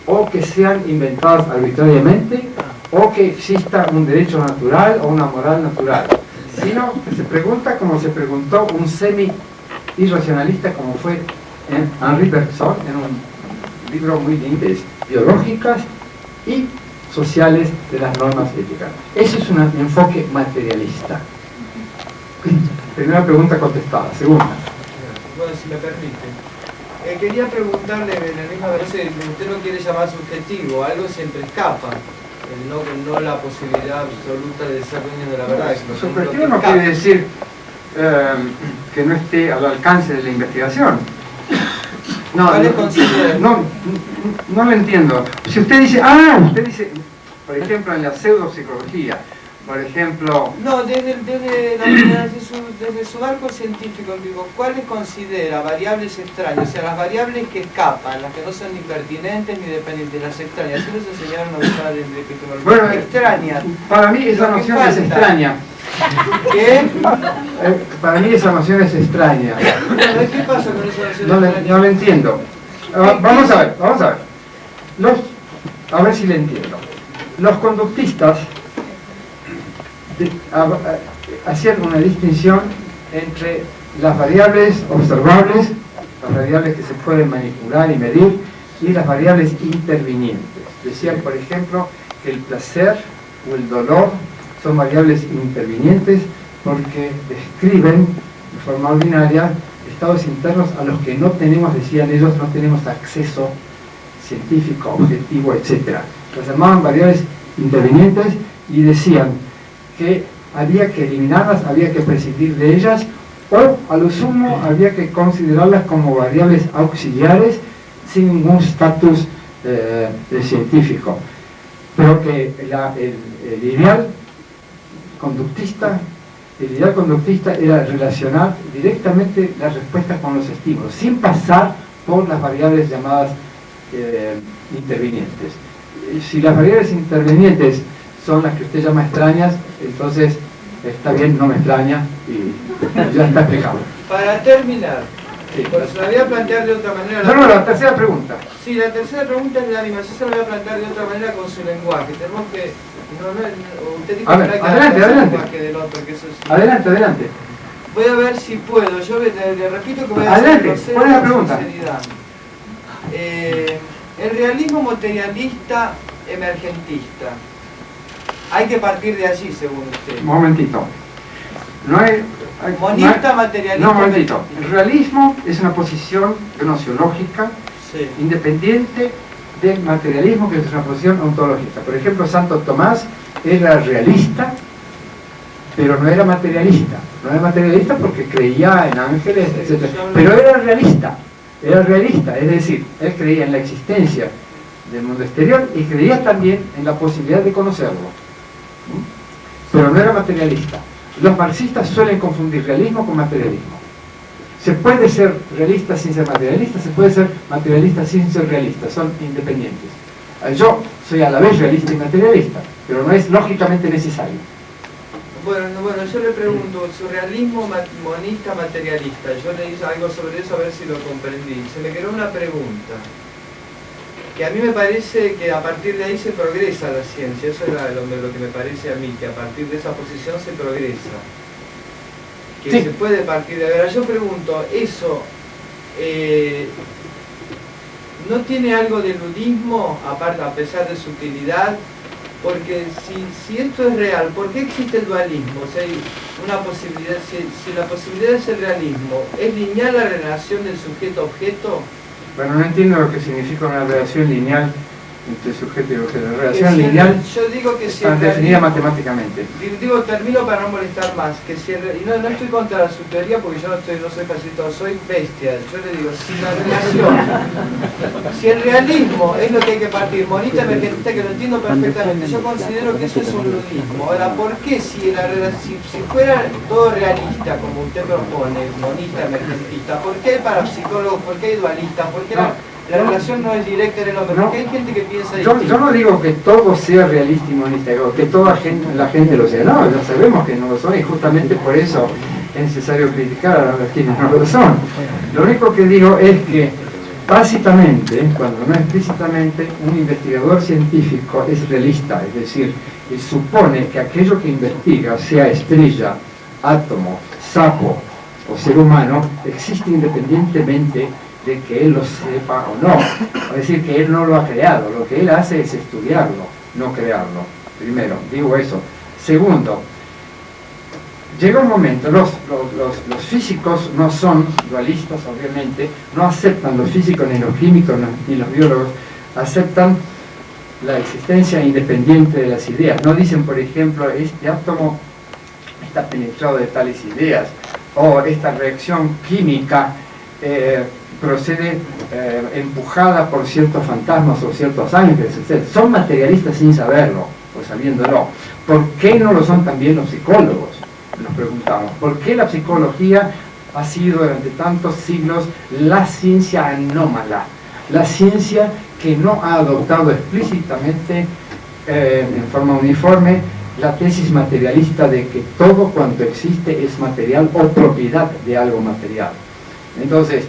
o que sean inventadas arbitrariamente o que exista un derecho natural o una moral natural, sino que se pregunta como se preguntó un semi-irracionalista como fue Henri Bergson en un libro muy lindo, biológicas y sociales de las normas éticas. Ese es un enfoque materialista. Primera pregunta contestada. Segunda. Bueno, si me permite. Quería preguntarle, en la misma vez, usted no quiere llamar subjetivo, algo siempre escapa. No la posibilidad absoluta de ser dueño de la verdad. Subjetivo no quiere decir que no esté al alcance de la investigación. No lo entiendo. Si usted dice, por ejemplo, en la pseudopsicología, por ejemplo... No, desde su arco científico, digo, ¿cuáles considera variables extrañas? O sea, las variables que escapan, las que no son ni pertinentes ni dependientes, las extrañas. Así nos enseñaron a usar el epistemología. Bueno, extrañas. Para mí esa noción es extraña. ¿Qué? Para mí esa noción es extraña. ¿Qué pasa con esa noción extraña? No lo entiendo. Vamos a ver. A ver si le entiendo. Los conductistas hacían una distinción entre las variables observables, las variables que se pueden manipular y medir, y las variables intervinientes. Decían, por ejemplo, que el placer o el dolor son variables intervinientes porque describen de forma ordinaria estados internos a los que no tenemos, decían ellos, no tenemos acceso científico, objetivo, etc. Las llamaban variables intervinientes y decían que había que eliminarlas, había que prescindir de ellas, o a lo sumo había que considerarlas como variables auxiliares sin ningún estatus científico. Pero que el ideal conductista era relacionar directamente las respuestas con los estímulos, sin pasar por las variables llamadas intervinientes. Si las variables intervinientes son las que usted llama extrañas, entonces está bien, no me extraña y ya está explicado. Para terminar, sí. Pues se la voy a plantear de otra manera. No, la tercera pregunta. Sí, la tercera pregunta es la misma, yo se la voy a plantear de otra manera con su lenguaje. Tenemos que... usted dijo a ver, que adelante. lenguaje del otro, que eso es... Adelante. Voy a ver si puedo. Yo le repito que voy a Adelante, hacer ¿cuál es la pregunta? sinceridad. El realismo materialista emergentista. Hay que partir de allí, según usted. Un momentito. No hay, Monista, materialista. No, un momentito. El realismo es una posición gnoseológica Sí. independiente del materialismo, que es una posición ontológica. Por ejemplo, Santo Tomás era realista, pero no era materialista. No era materialista porque creía en ángeles, etc. Pero era realista. Era realista, es decir, él creía en la existencia del mundo exterior y creía también en la posibilidad de conocerlo. Pero no era materialista. Los marxistas suelen confundir realismo con materialismo. Se puede ser realista sin ser materialista, se puede ser materialista sin ser realista, son independientes. Yo soy a la vez realista y materialista, pero no es lógicamente necesario. Bueno, yo le pregunto, surrealismo monista materialista, yo le hice algo sobre eso a ver si lo comprendí. Se me quedó una pregunta, que a mí me parece que a partir de ahí se progresa la ciencia, eso es lo que me parece a mí, que a partir de esa posición se progresa. Que sí. Se puede partir de... Ahora yo pregunto, ¿eso no tiene algo de ludismo, aparte, a pesar de su utilidad? Porque si esto es real, ¿por qué existe el dualismo? O sea, hay una posibilidad, si la posibilidad es el realismo, ¿es lineal la relación del sujeto-objeto? Bueno, no entiendo lo que significa una relación lineal entre sujeto y objeto. La relación lineal yo digo que si está definida realismo, matemáticamente. termino para no molestar más, que si y no estoy contra su teoría porque yo no soy facilitador, soy bestia. Yo le digo, si la relación, si el realismo es lo que hay que partir, monista emergentista, que lo entiendo perfectamente, yo considero que eso es un ludismo. Ahora, ¿por qué si fuera todo realista, como usted propone, monista emergentista, por qué hay parapsicólogos, por qué hay dualistas, por qué la relación no es directa en el hombre? Porque hay gente que piensa distinto. Yo no digo que todo sea realista y monista, que toda la gente lo sea. No, ya sabemos que no lo son y justamente por eso es necesario criticar a quienes no lo son. Lo único que digo es que tácitamente, cuando no explícitamente, un investigador científico es realista, es decir, supone que aquello que investiga, sea estrella, átomo, sapo o ser humano, existe independientemente de que él lo sepa o no. Es decir, que él no lo ha creado. Lo que él hace es estudiarlo, no crearlo. Primero, digo eso. Segundo, llega un momento, los físicos no son dualistas, obviamente, no aceptan, los físicos, ni los químicos, ni los biólogos, aceptan la existencia independiente de las ideas. No dicen, por ejemplo, este átomo está penetrado de tales ideas, o esta reacción química procede empujada por ciertos fantasmas o ciertos ángeles, etc. Son materialistas sin saberlo, o sabiéndolo. ¿Por qué no lo son también los psicólogos? Nos preguntamos. ¿Por qué la psicología ha sido durante tantos siglos la ciencia anómala? La ciencia que no ha adoptado explícitamente, en forma uniforme, la tesis materialista de que todo cuanto existe es material o propiedad de algo material. Entonces,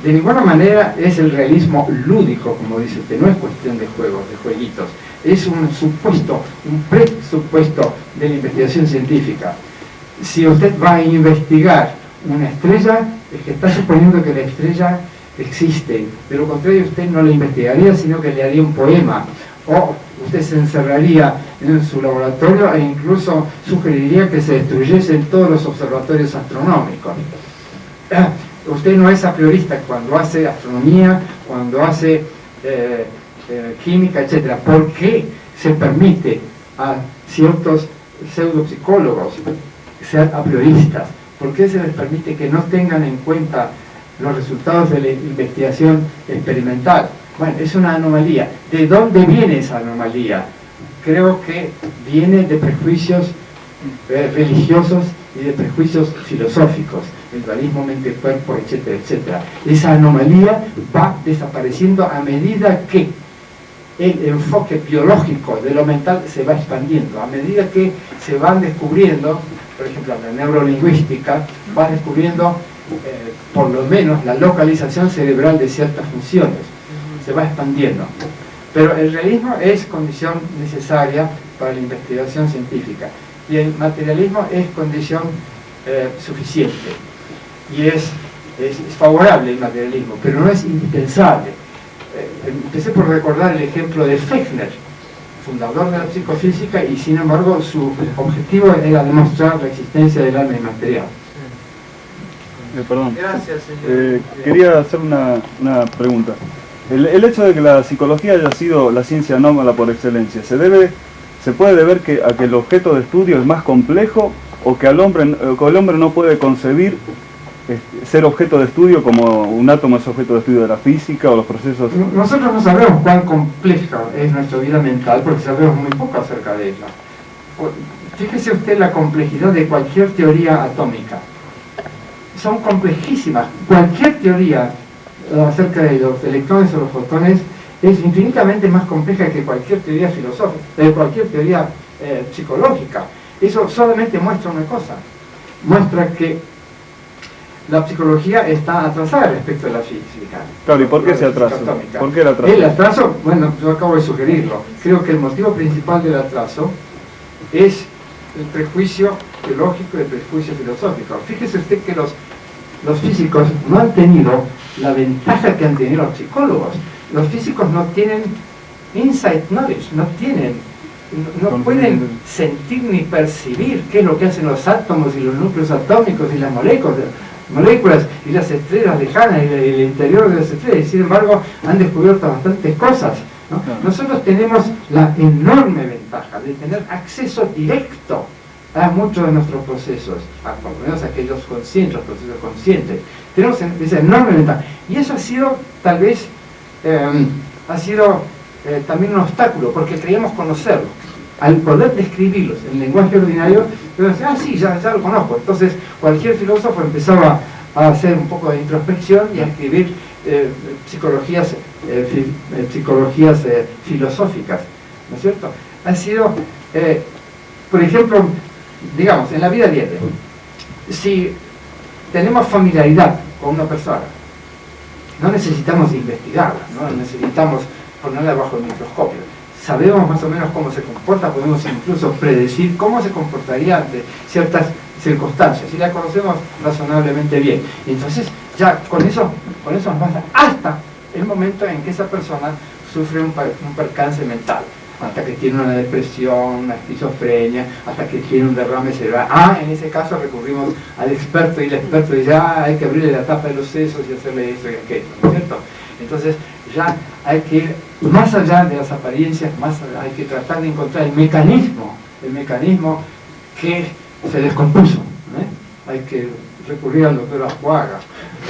de ninguna manera es el realismo lúdico, como dice usted, no es cuestión de juegos, de jueguitos, es un supuesto, un presupuesto de la investigación científica. Si usted va a investigar una estrella, es que está suponiendo que la estrella existe, de lo contrario usted no la investigaría, sino que le haría un poema, o usted se encerraría en su laboratorio e incluso sugeriría que se destruyesen todos los observatorios astronómicos. Usted no es a priorista cuando hace astronomía, cuando hace química, etc. ¿Por qué se permite a ciertos pseudopsicólogos ser a prioristas? ¿Por qué se les permite que no tengan en cuenta los resultados de la investigación experimental? Bueno, es una anomalía. ¿De dónde viene esa anomalía? Creo que viene de prejuicios religiosos y de prejuicios filosóficos, el dualismo mente-cuerpo, etcétera, etcétera. Esa anomalía va desapareciendo a medida que el enfoque biológico de lo mental se va expandiendo, a medida que se van descubriendo, por ejemplo, la neurolingüística va descubriendo por lo menos la localización cerebral de ciertas funciones, se va expandiendo. Pero el realismo es condición necesaria para la investigación científica y el materialismo es condición suficiente. Y es favorable el materialismo, pero no es indispensable. Empecé por recordar el ejemplo de Fechner, fundador de la psicofísica, y sin embargo su objetivo era demostrar la existencia del alma inmaterial. Perdón. Gracias, señor. Quería hacer una pregunta. El hecho de que la psicología haya sido la ciencia anómala por excelencia, ¿se puede deber a que el objeto de estudio es más complejo o que el hombre no puede concebir ser objeto de estudio como un átomo es objeto de estudio de la física o los procesos? Nosotros no sabemos cuán compleja es nuestra vida mental porque sabemos muy poco acerca de ella. Fíjese usted la complejidad de cualquier teoría atómica. Son complejísimas. Cualquier teoría acerca de los electrones o los fotones es infinitamente más compleja que cualquier teoría filosófica, cualquier teoría psicológica. Eso solamente muestra una cosa. Muestra que la psicología está atrasada respecto a la física. Claro, ¿y por qué se atrasa? ¿Por qué el atraso? El atraso, bueno, yo acabo de sugerirlo. Creo que el motivo principal del atraso es el prejuicio teológico y el prejuicio filosófico. Fíjese usted que los físicos no han tenido la ventaja que han tenido los psicólogos. Los físicos no tienen insight knowledge, no pueden sentir ni percibir qué es lo que hacen los átomos y los núcleos atómicos y las moléculas y las estrellas lejanas y el interior de las estrellas, y sin embargo han descubierto bastantes cosas, ¿no? Claro. Nosotros tenemos la enorme ventaja de tener acceso directo a muchos de nuestros procesos, por lo menos aquellos conscientes, los procesos conscientes. Tenemos esa enorme ventaja, y eso ha sido tal vez también un obstáculo, porque creíamos conocerlo. Al poder describirlos en lenguaje ordinario, sí, ya lo conozco. Entonces cualquier filósofo empezaba a hacer un poco de introspección y a escribir psicologías filosóficas, ¿no es cierto? Ha sido, por ejemplo, digamos, en la vida diaria, si tenemos familiaridad con una persona, no necesitamos investigarla, no necesitamos ponerla bajo el microscopio. Sabemos más o menos cómo se comporta, podemos incluso predecir cómo se comportaría ante ciertas circunstancias, y la conocemos razonablemente bien. Y entonces ya con eso nos basta hasta el momento en que esa persona sufre un percance mental, hasta que tiene una depresión, una esquizofrenia, hasta que tiene un derrame cerebral. En ese caso recurrimos al experto, y el experto dice, hay que abrirle la tapa de los sesos y hacerle eso y aquello, ¿no es cierto? Entonces ya hay que ir más allá de las apariencias, hay que tratar de encontrar el mecanismo que se descompuso, ¿eh? Hay que recurrir al doctor Ajuaga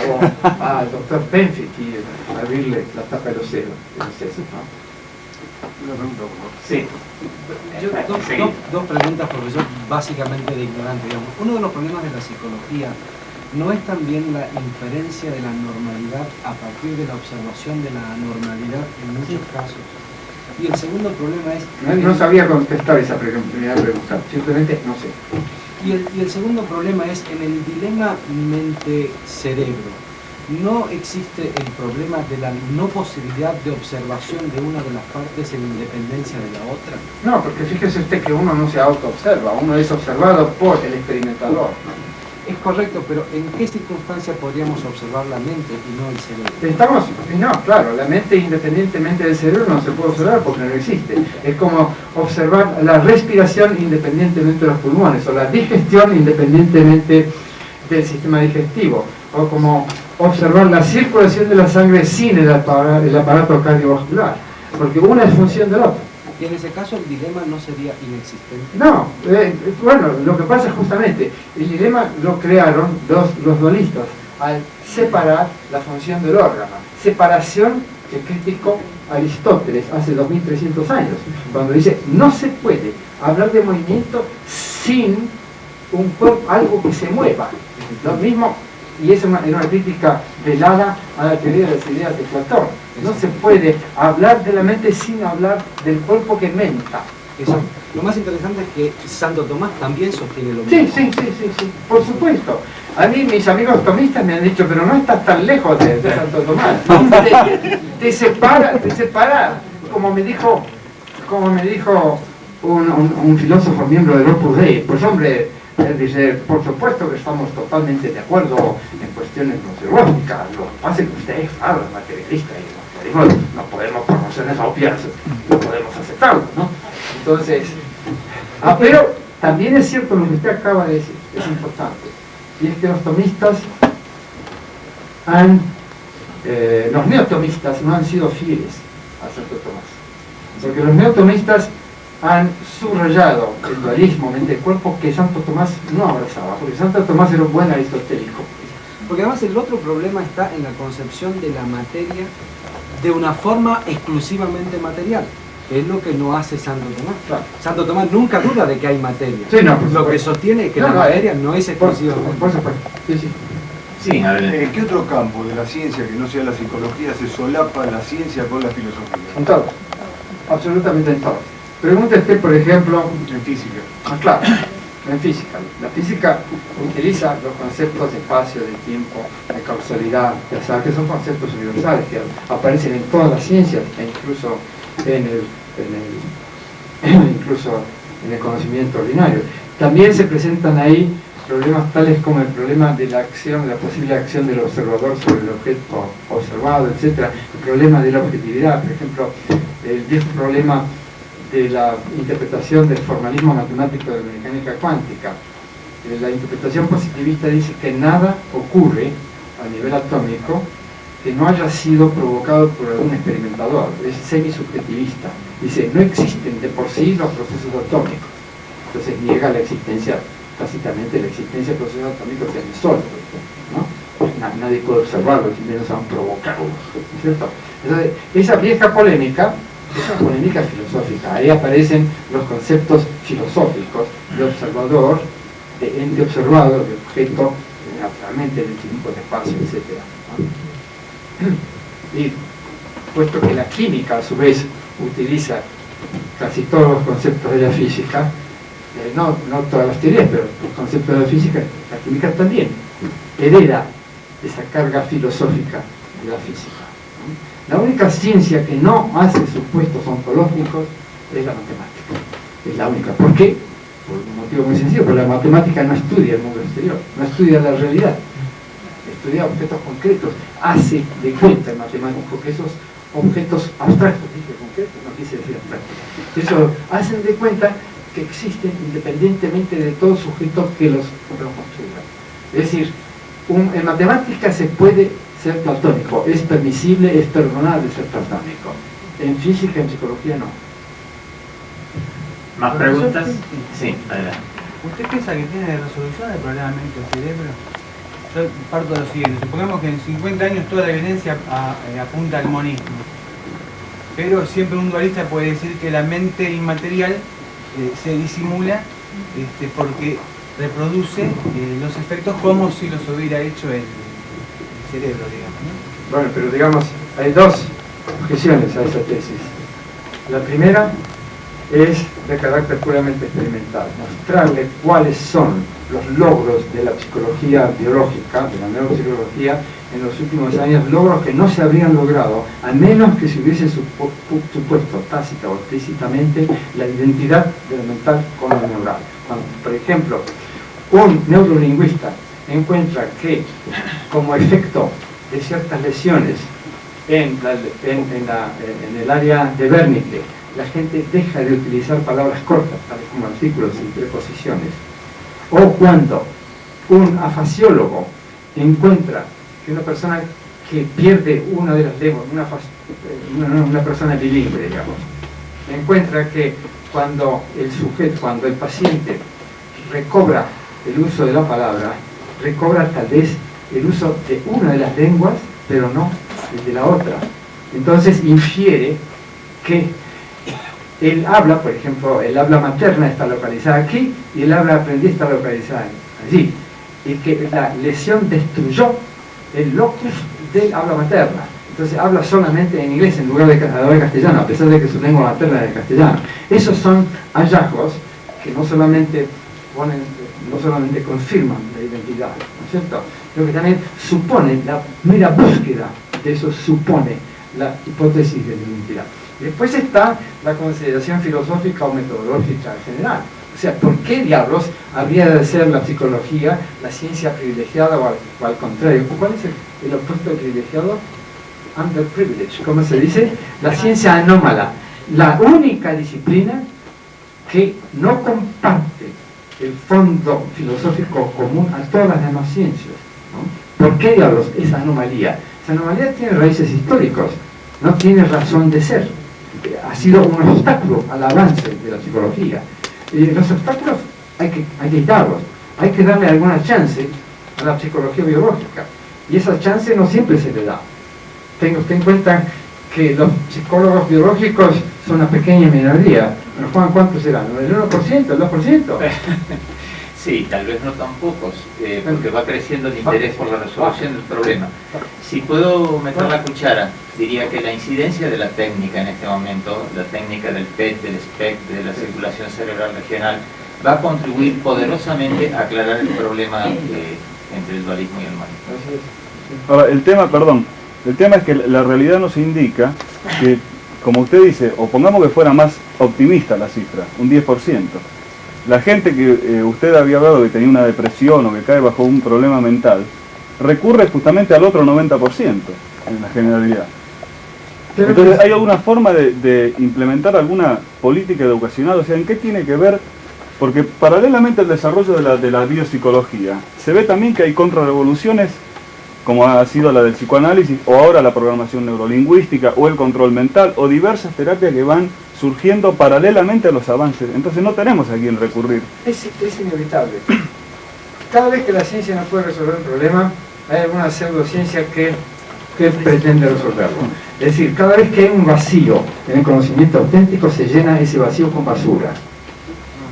o al doctor Penfield y abrirle la tapa de los sesos, ¿no? Una pregunta, por favor. Sí. Dos preguntas, profesor, básicamente de ignorante, digamos. Uno de los problemas de la psicología no es también la inferencia de la normalidad a partir de la observación de la anormalidad en muchos casos. Y el segundo problema es... No sabía contestar esa primera pregunta, simplemente no sé. Y el segundo problema es en el dilema mente-cerebro. ¿No existe el problema de la no posibilidad de observación de una de las partes en independencia de la otra? No, porque fíjese usted que uno no se auto-observa, uno es observado por el experimentador. Es correcto, pero ¿en qué circunstancia podríamos observar la mente y no el cerebro? No, claro, la mente independientemente del cerebro no se puede observar porque no existe. Es como observar la respiración independientemente de los pulmones, o la digestión independientemente del sistema digestivo, o como observar la circulación de la sangre sin el aparato cardiovascular, porque una es función del otro. Y en ese caso el dilema no sería inexistente. No, bueno, lo que pasa es justamente, el dilema lo crearon los dualistas al separar la función del órgano. Separación que criticó Aristóteles hace 2300 años, cuando dice, no se puede hablar de movimiento sin un cuerpo, algo que se mueva. Lo mismo, y es era una crítica velada a la teoría de las ideas de Platón. No se puede hablar de la mente sin hablar del cuerpo que menta. Eso. Lo más interesante es que Santo Tomás también sostiene lo mismo. Sí, por supuesto. A mí mis amigos tomistas me han dicho, pero no estás tan lejos de Santo Tomás. Te separa, como me dijo un filósofo miembro del Opus Dei, pues hombre, Él dice, por supuesto que estamos totalmente de acuerdo en cuestiones museológicas, lo que pasa es que usted es claro, materialista, y los materialismos no podemos, por razones obvias, no podemos aceptarlo, ¿no? Entonces, pero también es cierto lo que usted acaba de decir, es importante, y es que los tomistas los neotomistas no han sido fieles a Santo Tomás, porque los neotomistas han subrayado el dualismo mente-cuerpo que Santo Tomás no abrazaba, porque Santo Tomás era un buen aristotélico. Porque además el otro problema está en la concepción de la materia de una forma exclusivamente material, que es lo que no hace Santo Tomás. Claro. Santo Tomás nunca duda de que hay materia. Sí, no, Lo que sostiene es que la materia no es exclusivamente. Por supuesto, sí, sí. Sí, a ver. ¿En qué otro campo de la ciencia que no sea la psicología se solapa la ciencia con la filosofía? En todos, absolutamente en todos. Pregunte usted, por ejemplo, En física. claro, en física. La física utiliza los conceptos de espacio, de tiempo, de causalidad, ya sabes que son conceptos universales que aparecen en todas las ciencias e incluso incluso en el conocimiento ordinario. También se presentan ahí problemas tales como el problema de la acción, la posible acción del observador sobre el objeto observado, etc. El problema de la objetividad, por ejemplo, el viejo problema de la interpretación del formalismo matemático de la mecánica cuántica. La interpretación positivista dice que nada ocurre a nivel atómico que no haya sido provocado por algún experimentador. Es semisubjetivista. Dice, no existen de por sí los procesos atómicos. Entonces niega la existencia, tácitamente la existencia de procesos atómicos en el Sol, ¿no? Nadie puede observarlos, menos aún provocarlos, ¿no es cierto? Entonces, esa vieja polémica es una polémica filosófica. Ahí aparecen los conceptos filosóficos de observador, de ente observado, de objeto, naturalmente del tiempo, de espacio, etc., ¿no? Y puesto que la química a su vez utiliza casi todos los conceptos de la física, no todas las teorías, pero los conceptos de la física, la química también hereda esa carga filosófica de la física. La única ciencia que no hace supuestos ontológicos es la matemática. Es la única. ¿Por qué? Por un motivo muy sencillo, porque la matemática no estudia el mundo exterior, no estudia la realidad, estudia objetos concretos, hace de cuenta el matemático que esos objetos abstractos, dice concretos, no quise decir abstractos, eso hacen de cuenta que existen independientemente de todo sujeto que los construya. Es decir, en matemática se puede ser platónico, es permisible, es perdonable ser platónico. En física, en psicología no. ¿Más preguntas? Sí, adelante. ¿Usted piensa que tiene resolución el problema mente-cerebro? Yo parto de lo siguiente, supongamos que en 50 años toda la evidencia apunta al monismo, pero siempre un dualista puede decir que la mente inmaterial se disimula porque reproduce los efectos como si los hubiera hecho el cerebro, digamos, ¿no? Bueno, pero digamos, hay dos objeciones a esa tesis. La primera es de carácter puramente experimental, mostrarle cuáles son los logros de la psicología biológica, de la neuropsicología, en los últimos años, logros que no se habrían logrado, a menos que se hubiese supuesto tácita o explícitamente la identidad de lo mental con lo neural. Cuando, por ejemplo, un neurolingüista encuentra que, como efecto de ciertas lesiones en el área de Wernicke, la gente deja de utilizar palabras cortas, tales como artículos y preposiciones, o cuando un afasiólogo encuentra que una persona que pierde una de las lenguas, una persona bilingüe, digamos, encuentra que cuando el paciente recobra el uso de la palabra, recobra tal vez el uso de una de las lenguas, pero no el de la otra. Entonces infiere que el habla, por ejemplo, el habla materna está localizada aquí y el habla aprendida está localizada allí. Y que la lesión destruyó el locus del habla materna. Entonces habla solamente en inglés en lugar de castellano, a pesar de que su lengua materna es el castellano. Esos son hallazgos que no solamente confirman la identidad, ¿no es cierto? Sino que también suponen, la mera búsqueda de eso supone la hipótesis de la identidad. Después está la consideración filosófica o metodológica general. O sea, ¿por qué diablos habría de ser la psicología la ciencia privilegiada o al contrario? ¿Cuál es el opuesto privilegiado? Underprivileged, ¿cómo se dice? La ciencia anómala, la única disciplina que no comparte el fondo filosófico común a todas las demás ciencias, ¿no? ¿Por qué diablos esa anomalía? Esa anomalía tiene raíces históricas, no tiene razón de ser. Ha sido un obstáculo al avance de la psicología. Y los obstáculos hay que quitarlos, hay que darle alguna chance a la psicología biológica, y esa chance no siempre se le da. Tenga usted en cuenta que los psicólogos biológicos son una pequeña minoría. Pero Juan, ¿cuántos serán? ¿El 1%? ¿El 2%? Sí, tal vez no tan pocos, porque va creciendo el interés por la resolución del problema. Si puedo meter la cuchara, diría que la incidencia de la técnica en este momento, la técnica del PET, del SPECT, de la circulación cerebral regional, va a contribuir poderosamente a aclarar el problema entre el dualismo y el humanismo. Ahora, el tema es que la realidad nos indica que, como usted dice, o pongamos que fuera más optimista la cifra, un 10%. La gente que usted había hablado que tenía una depresión o que cae bajo un problema mental, recurre justamente al otro 90% en la generalidad. Entonces, ¿hay alguna forma de implementar alguna política educacional? O sea, ¿en qué tiene que ver? Porque paralelamente al desarrollo de la biopsicología, se ve también que hay contrarrevoluciones, como ha sido la del psicoanálisis, o ahora la programación neurolingüística, o el control mental, o diversas terapias que van surgiendo paralelamente a los avances. Entonces no tenemos a quién recurrir. Es inevitable. Cada vez que la ciencia no puede resolver un problema, hay alguna pseudociencia que pretende resolverlo. Es decir, cada vez que hay un vacío en el conocimiento auténtico, se llena ese vacío con basura.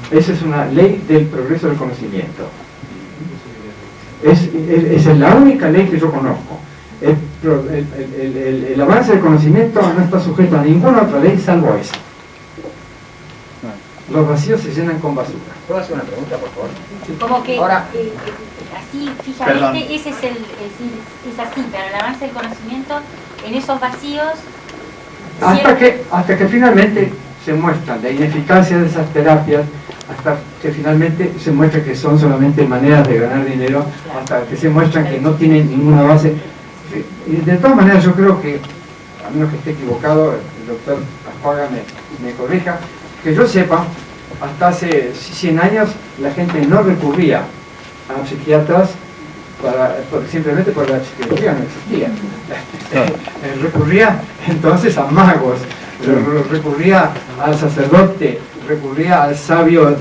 Esa es una ley del progreso del conocimiento. Esa es la única ley que yo conozco. El avance del conocimiento no está sujeto a ninguna otra ley salvo esa. Los vacíos se llenan con basura. ¿Puedo hacer una pregunta, por favor? Como que ahora, así, fíjate, ese es así, pero el avance del conocimiento en esos vacíos... Hasta que finalmente se muestra la ineficacia de esas terapias, hasta que finalmente se muestra que son solamente maneras de ganar dinero, hasta que se muestran que no tienen ninguna base. Y de todas maneras yo creo que, a menos que esté equivocado, el doctor Aspaga me corrija, que yo sepa, hasta hace 100 años la gente no recurría a psiquiatras simplemente porque la psiquiatría no existía. Recurría entonces a magos, recurría al sacerdote, recurría al sabio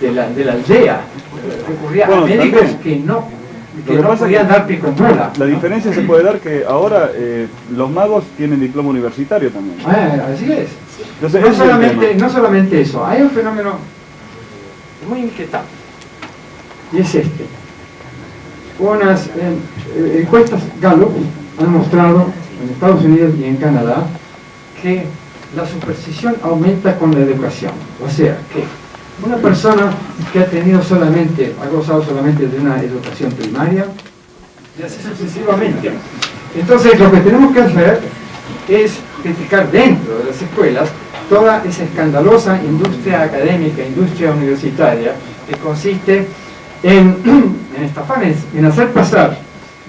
de la aldea, recurría a médicos que no podían dar pico en bola. La diferencia se puede dar que ahora los magos tienen diploma universitario también. Así es. Entonces, no solamente eso, hay un fenómeno muy inquietante, y es este. Unas encuestas Gallup han mostrado en Estados Unidos y en Canadá que la superstición aumenta con la educación. O sea, que una persona que ha gozado solamente de una educación primaria, y así sucesivamente. Entonces, lo que tenemos que hacer es criticar dentro de las escuelas toda esa escandalosa industria académica, industria universitaria, que consiste en estafar, en hacer pasar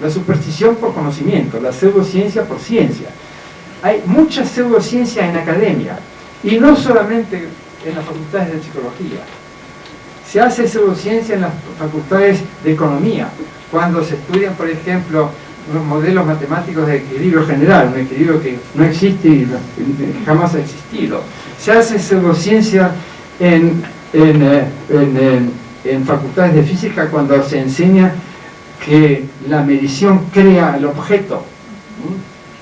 la superstición por conocimiento, la pseudociencia por ciencia. Hay mucha pseudociencia en academia, y no solamente en las facultades de psicología. Se hace pseudociencia en las facultades de economía, cuando se estudian, por ejemplo, los modelos matemáticos de equilibrio general, un equilibrio que no existe y jamás ha existido. Se hace pseudociencia en facultades de física cuando se enseña que la medición crea el objeto.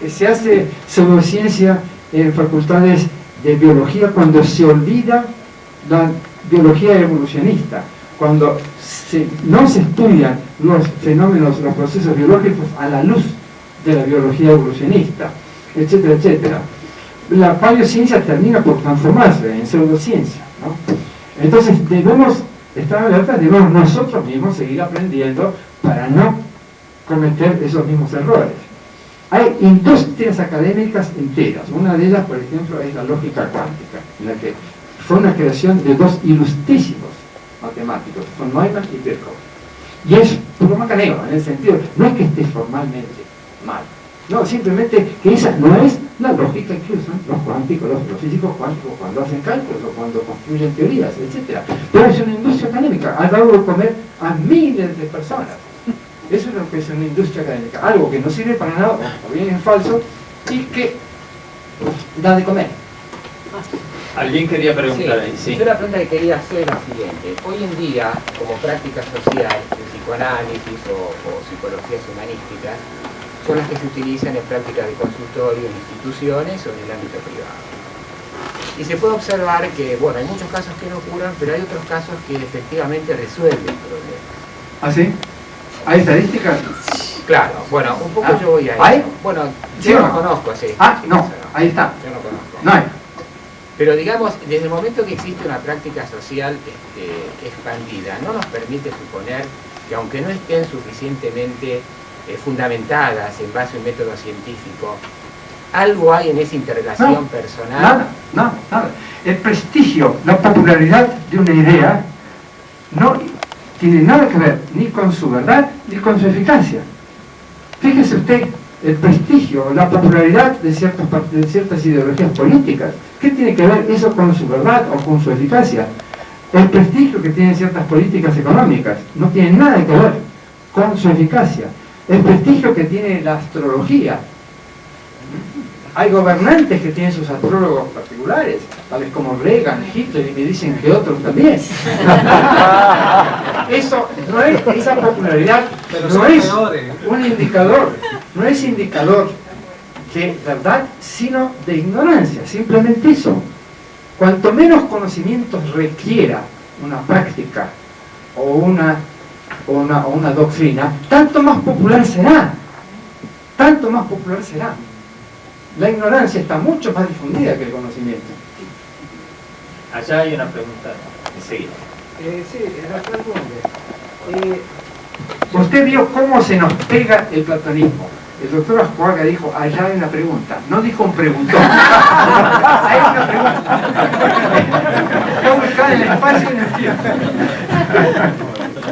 Se hace pseudociencia en facultades de biología cuando se olvida la biología evolucionista, cuando no se estudian los fenómenos, los procesos biológicos a la luz de la biología evolucionista, etcétera, etcétera. La paleociencia termina por transformarse en pseudociencia, ¿no? Entonces debemos estar alertas, debemos nosotros mismos seguir aprendiendo para no cometer esos mismos errores. Hay industrias académicas enteras. Una de ellas, por ejemplo, es la lógica cuántica, en la que fue una creación de dos ilustrísimos matemáticos, son Neumann y Birkhoff. Y es puro macaneo, en el sentido, no es que esté formalmente mal, no, simplemente que esa no es la lógica que usan los cuánticos, los físicos cuánticos cuando hacen cálculos o cuando construyen teorías, etc. Pero es una industria académica, ha dado de comer a miles de personas. Eso es lo que es una industria académica, algo que no sirve para nada, o bien es falso, y que da de comer. ¿Alguien quería preguntar ahí? Sí. Yo la pregunta que quería hacer es la siguiente. Hoy en día, como práctica social, el psicoanálisis o psicologías humanísticas son las que se utilizan en prácticas de consultorio en instituciones o en el ámbito privado. Y se puede observar que, bueno, hay muchos casos que no curan, pero hay otros casos que efectivamente resuelven problemas. ¿Ah, sí? ¿Hay estadísticas? Claro, bueno, un poco yo voy a eso. ¿Hay? Bueno, ¿Sí yo o no no? conozco así. No, ahí está. Yo no conozco. No hay. Pero digamos, desde el momento que existe una práctica social expandida, no nos permite suponer que aunque no estén suficientemente fundamentadas en base a un método científico, algo hay en esa interrelación personal. Nada. El prestigio, la popularidad de una idea no tiene nada que ver ni con su verdad ni con su eficacia. Fíjese usted, el prestigio, la popularidad de ciertas ideologías políticas, ¿qué tiene que ver eso con su verdad o con su eficacia? El prestigio que tienen ciertas políticas económicas no tiene nada que ver con su eficacia. El prestigio que tiene la astrología. Hay gobernantes que tienen sus astrólogos particulares, tales como Reagan, Hitler, y me dicen que otros también. Eso no es, esa popularidad no es un indicador, no es indicador de verdad, sino de ignorancia, simplemente eso. Cuanto menos conocimientos requiera una práctica o una doctrina, tanto más popular será. Tanto más popular será. La ignorancia está mucho más difundida que el conocimiento. Allá hay una pregunta. Enseguida. Sí, doctor Bunge. Usted vio cómo se nos pega el platonismo. El doctor Ascuaga dijo, allá hay una pregunta. No dijo un preguntón. Hay una pregunta. Está ubicada en el espacio y en el tiempo.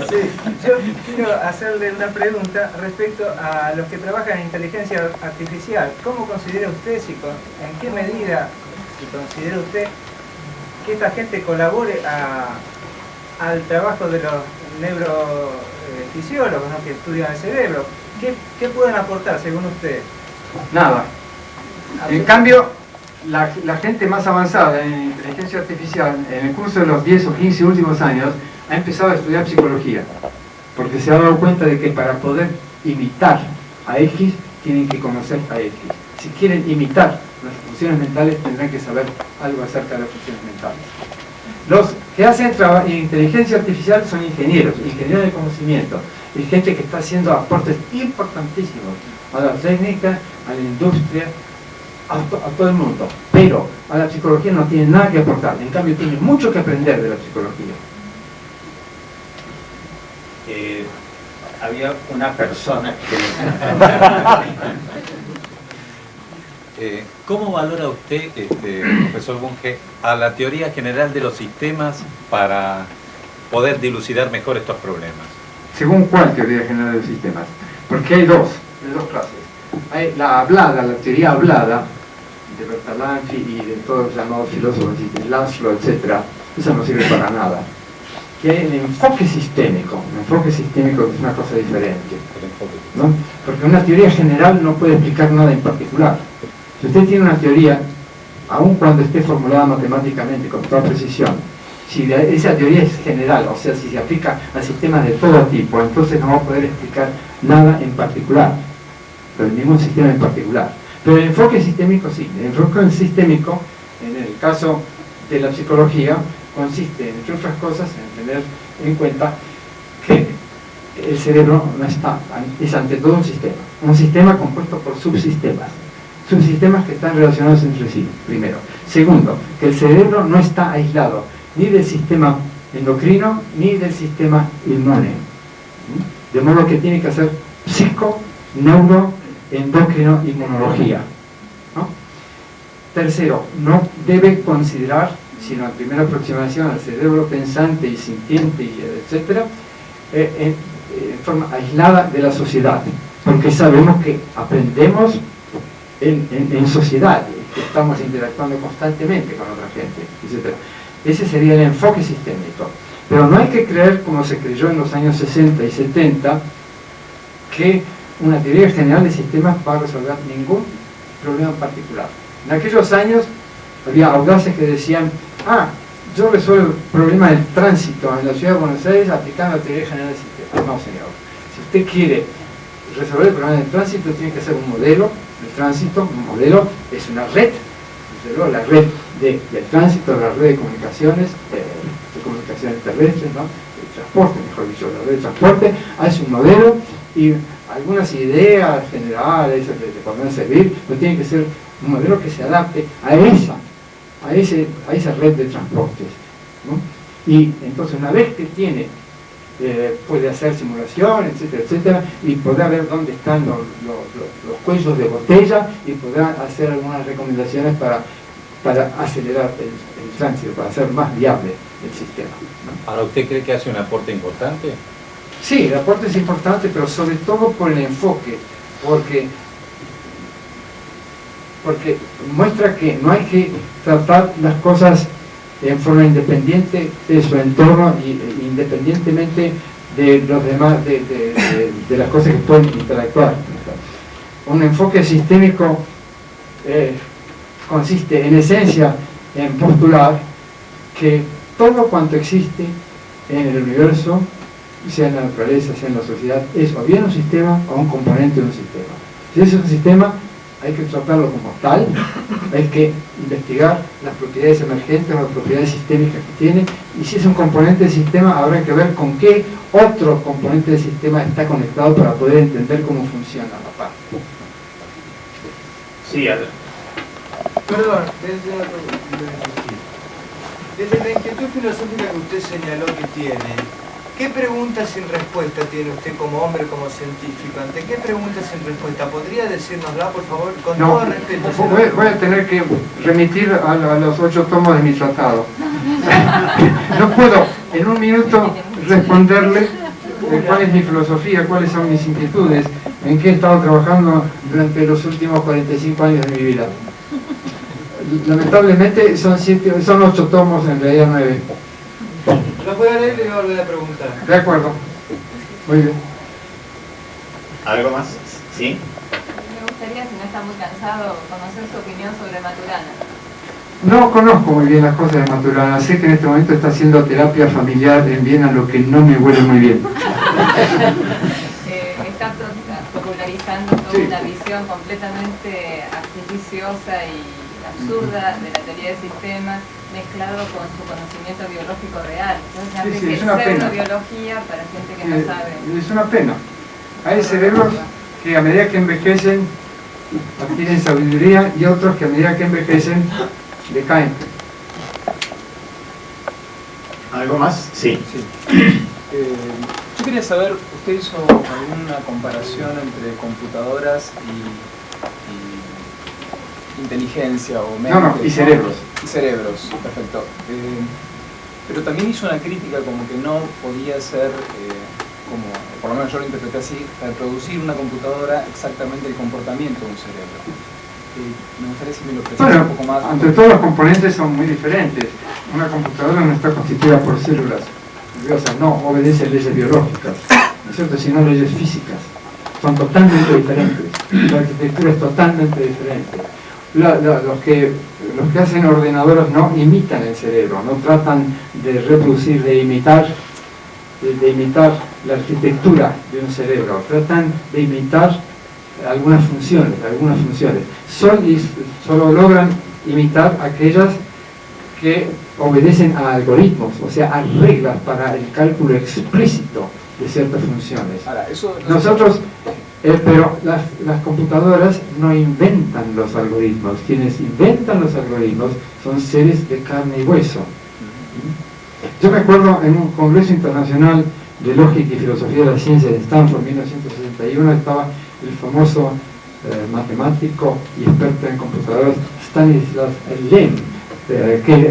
Sí, yo quiero hacerle una pregunta respecto a los que trabajan en inteligencia artificial. ¿Cómo considera usted, en qué medida considera usted que esta gente colabore al trabajo de los neurofisiólogos, ¿no?, que estudian el cerebro? ¿Qué pueden aportar según usted? Nada. En cambio, la gente más avanzada en inteligencia artificial, en el curso de los 10 o 15 últimos años, ha empezado a estudiar psicología, porque se ha dado cuenta de que para poder imitar a X, tienen que conocer a X. Si quieren imitar las funciones mentales, tendrán que saber algo acerca de las funciones mentales. Los que hacen inteligencia artificial son ingenieros de conocimiento, y gente que está haciendo aportes importantísimos a la técnica, a la industria, a todo el mundo. Pero a la psicología no tiene nada que aportar, en cambio tiene mucho que aprender de la psicología. Había una persona que... ¿Cómo valora usted, profesor Bunge, a la teoría general de los sistemas para poder dilucidar mejor estos problemas? ¿Según cuál teoría general de los sistemas? Porque hay dos clases. Hay la hablada, la teoría hablada, de Bertalanffy y de todos los llamados filósofos, de Laszlo, etc. Eso no sirve para nada. Que hay el enfoque sistémico. El enfoque sistémico es una cosa diferente, ¿no? Porque una teoría general no puede explicar nada en particular. Si usted tiene una teoría, aun cuando esté formulada matemáticamente con toda precisión, si esa teoría es general, o sea, si se aplica a sistemas de todo tipo, entonces no va a poder explicar nada en particular, pero ningún sistema en particular. Pero el enfoque sistémico sí. El enfoque sistémico, en el caso de la psicología, consiste, entre otras cosas, en tener en cuenta que el cerebro no está, es ante todo un sistema compuesto por subsistemas que están relacionados entre sí, primero. Segundo, que el cerebro no está aislado ni del sistema endocrino ni del sistema inmune, de modo que tiene que hacer psico, neuro, endocrino, inmunología, ¿no? Tercero, no debe considerar sino en primera aproximación al cerebro pensante y sintiente, y etcétera, en forma aislada de la sociedad, porque sabemos que aprendemos en sociedad, que estamos interactuando constantemente con otra gente, etcétera. Ese sería el enfoque sistémico. Pero no hay que creer, como se creyó en los años 60 y 70, que una teoría general de sistemas va a resolver ningún problema en particular. En aquellos años había audaces que decían: yo resuelvo el problema del tránsito en la ciudad de Buenos Aires aplicando la teoría general de sistemas. No, señor. Si usted quiere resolver el problema del tránsito, tiene que hacer un modelo del tránsito. Un modelo es una red, desde luego la red del tránsito, la red de comunicaciones terrestres, ¿no? El transporte, mejor dicho, la red de transporte, hace un modelo y algunas ideas generales que te podrán servir, pero tiene que ser un modelo que se adapte a esa red de transportes, ¿no? Y entonces, una vez que tiene, puede hacer simulación, etcétera, etcétera, y podrá ver dónde están los cuellos de botella, y podrá hacer algunas recomendaciones para acelerar el tránsito, para hacer más viable el sistema, ¿no? ¿Ahora usted cree que hace un aporte importante? Sí, el aporte es importante, pero sobre todo por el enfoque, porque muestra que no hay que tratar las cosas en forma independiente de su entorno y independientemente de los demás, de las cosas que pueden interactuar. Un enfoque sistémico consiste en esencia en postular que todo cuanto existe en el universo, sea en la naturaleza, sea en la sociedad, es o bien un sistema o un componente de un sistema. Si es un sistema, hay que tratarlo como tal, hay que investigar las propiedades emergentes o las propiedades sistémicas que tiene, y si es un componente del sistema, habrá que ver con qué otro componente del sistema está conectado para poder entender cómo funciona la parte. Sí, Adrián. Perdón, desde la inquietud filosófica que usted señaló que tiene, ¿qué preguntas sin respuesta tiene usted como hombre, como científico? ¿Ante qué preguntas sin respuesta? ¿Podría decírnosla, por favor, con todo respeto? Voy a tener que remitir a los 8 tomos de mi tratado. No puedo en un minuto responderle cuál es mi filosofía, cuáles son mis inquietudes, en qué he estado trabajando durante los últimos 45 años de mi vida. Lamentablemente son 8 tomos, en realidad 9. Lo voy a leer y le voy a volver a preguntar. De acuerdo. Muy bien. ¿Algo más? ¿Sí? Me gustaría, si no está muy cansado, conocer su opinión sobre Maturana. No conozco muy bien las cosas de Maturana. Sé que en este momento está haciendo terapia familiar en Viena, lo que no me huele muy bien. Está popularizando toda una visión completamente artificiosa y absurda de la teoría de sistemas, mezclado con su conocimiento biológico real. Entonces, Sí, es una pena. biología para gente que no sabe. Es una pena. Hay cerebros que a medida que envejecen adquieren sabiduría, y otros que a medida que envejecen decaen. ¿Algo más? Sí. Yo quería saber, usted hizo alguna comparación entre computadoras y inteligencia o mente. No, y cerebros. Y cerebros, perfecto. Pero también hizo una crítica como que no podía ser, como por lo menos yo lo interpreté así, reproducir una computadora exactamente el comportamiento de un cerebro. Me gustaría si me lo precisara un poco más. Ante todo, los componentes son muy diferentes. Una computadora no está constituida por células nerviosas, no obedece a leyes biológicas, ¿no es cierto?, sino leyes físicas. Son totalmente diferentes. La arquitectura es totalmente diferente. Los que hacen ordenadores no imitan el cerebro, no tratan de reproducir, de imitar la arquitectura de un cerebro, tratan de imitar algunas funciones. Solo logran imitar aquellas que obedecen a algoritmos, o sea, a reglas para el cálculo explícito de ciertas funciones. Nosotros, pero las computadoras no inventan los algoritmos. Quienes inventan los algoritmos son seres de carne y hueso. Yo me acuerdo en un congreso internacional de lógica y filosofía de la ciencia de Stanford, 1961, estaba el famoso matemático y experto en computadoras Stanislas Lem, que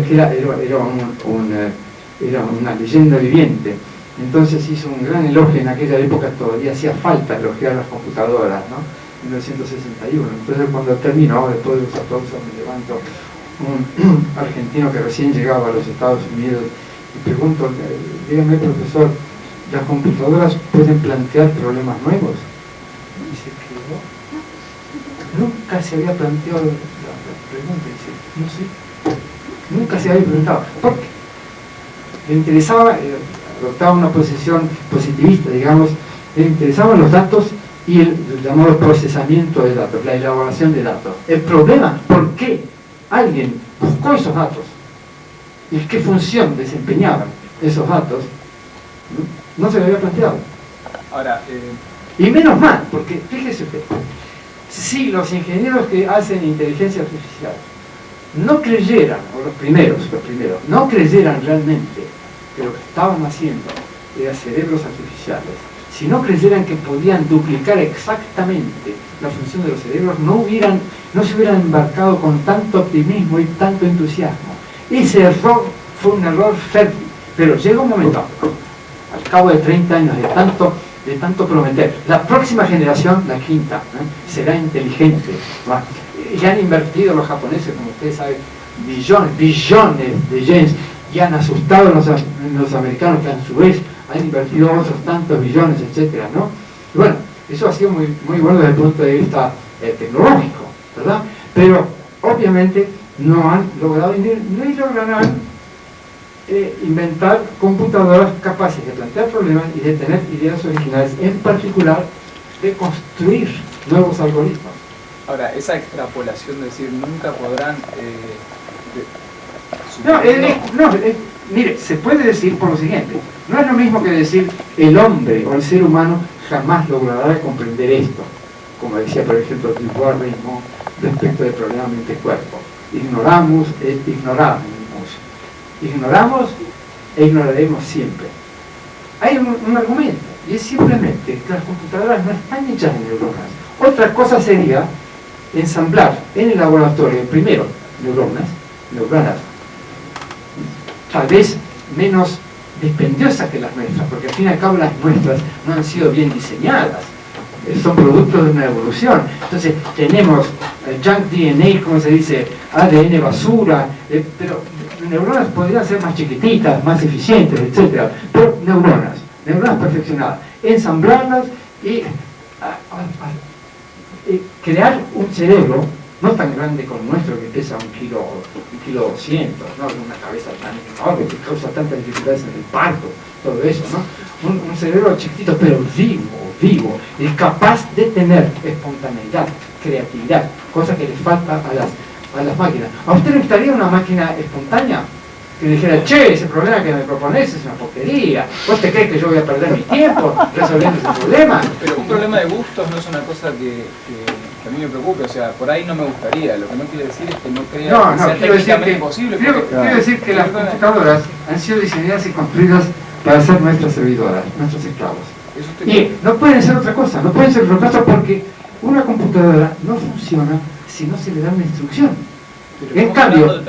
era una leyenda viviente. Entonces hizo un gran elogio. En aquella época todavía hacía falta elogiar las computadoras, ¿no? 1961. Entonces cuando terminó, después de los aplausos, me levanto, un argentino que recién llegaba a los Estados Unidos, y pregunto, dígame profesor, ¿las computadoras pueden plantear problemas nuevos? Y dice que no. Nunca se había planteado la pregunta. Dice, no sé. Nunca se había preguntado. ¿Por qué? Le interesaba, adoptaba una posición positivista, digamos, le interesaban los datos y el llamado procesamiento de datos, la elaboración de datos. El problema, ¿por qué alguien buscó esos datos y qué función desempeñaban esos datos? No se lo había planteado. Ahora, y menos mal, porque fíjese usted, si los ingenieros que hacen inteligencia artificial no creyeran, o los primeros, no creyeran realmente que lo que estaban haciendo era cerebros artificiales, si no creyeran que podían duplicar exactamente la función de los cerebros, no se hubieran embarcado con tanto optimismo y tanto entusiasmo. Ese error fue un error fértil, pero llega un momento, al cabo de 30 años de tanto prometer, la próxima generación, la quinta, será inteligente. Y han invertido los japoneses, como ustedes saben, billones de yens, y han asustado a los americanos, que a su vez han invertido otros tantos billones, etcétera, ¿no? Y bueno, eso ha sido muy, muy bueno desde el punto de vista tecnológico, ¿verdad? Pero obviamente no han logrado ni lograrán inventar computadoras capaces de plantear problemas y de tener ideas originales, en particular de construir nuevos algoritmos. ahora, esa extrapolación de decir nunca podrán... mire, se puede decir por lo siguiente, no es lo mismo que decir el hombre o el ser humano jamás logrará comprender esto, como decía por ejemplo Dubois respecto del problema mente-cuerpo. Ignoramos e ignoraremos siempre. Hay un argumento, y es simplemente que las computadoras no están hechas de neuronas. Otra cosa sería ensamblar en el laboratorio primero neuronas, tal vez menos dispendiosas que las nuestras, porque al fin y al cabo las nuestras no han sido bien diseñadas, son productos de una evolución. Entonces tenemos junk DNA, como se dice, ADN basura, pero neuronas podrían ser más chiquititas, más eficientes, etc. Pero neuronas perfeccionadas, ensamblarlas y crear un cerebro no tan grande como el nuestro, que pesa 1,2 kg, ¿no? Una cabeza tan enorme que causa tantas dificultades en el parto, todo eso, ¿no? Un cerebro chiquitito pero vivo, y capaz de tener espontaneidad, creatividad, cosa que les falta a las máquinas. ¿A usted le gustaría una máquina espontánea? Que dijera, che, ese problema que me propones es una porquería. ¿Vos te crees que yo voy a perder mi tiempo resolviendo ese problema? Pero un problema de gustos no es una cosa que a mí me preocupe, o sea, por ahí no me gustaría. Lo que no quiere decir es que no crea que sea técnicamente imposible. Quiero decir que las computadoras han sido diseñadas y construidas para ser nuestras servidoras, nuestros esclavos. Y no pueden ser otra cosa, no pueden ser otra cosa, porque una computadora no funciona si no se le da una instrucción. En cambio,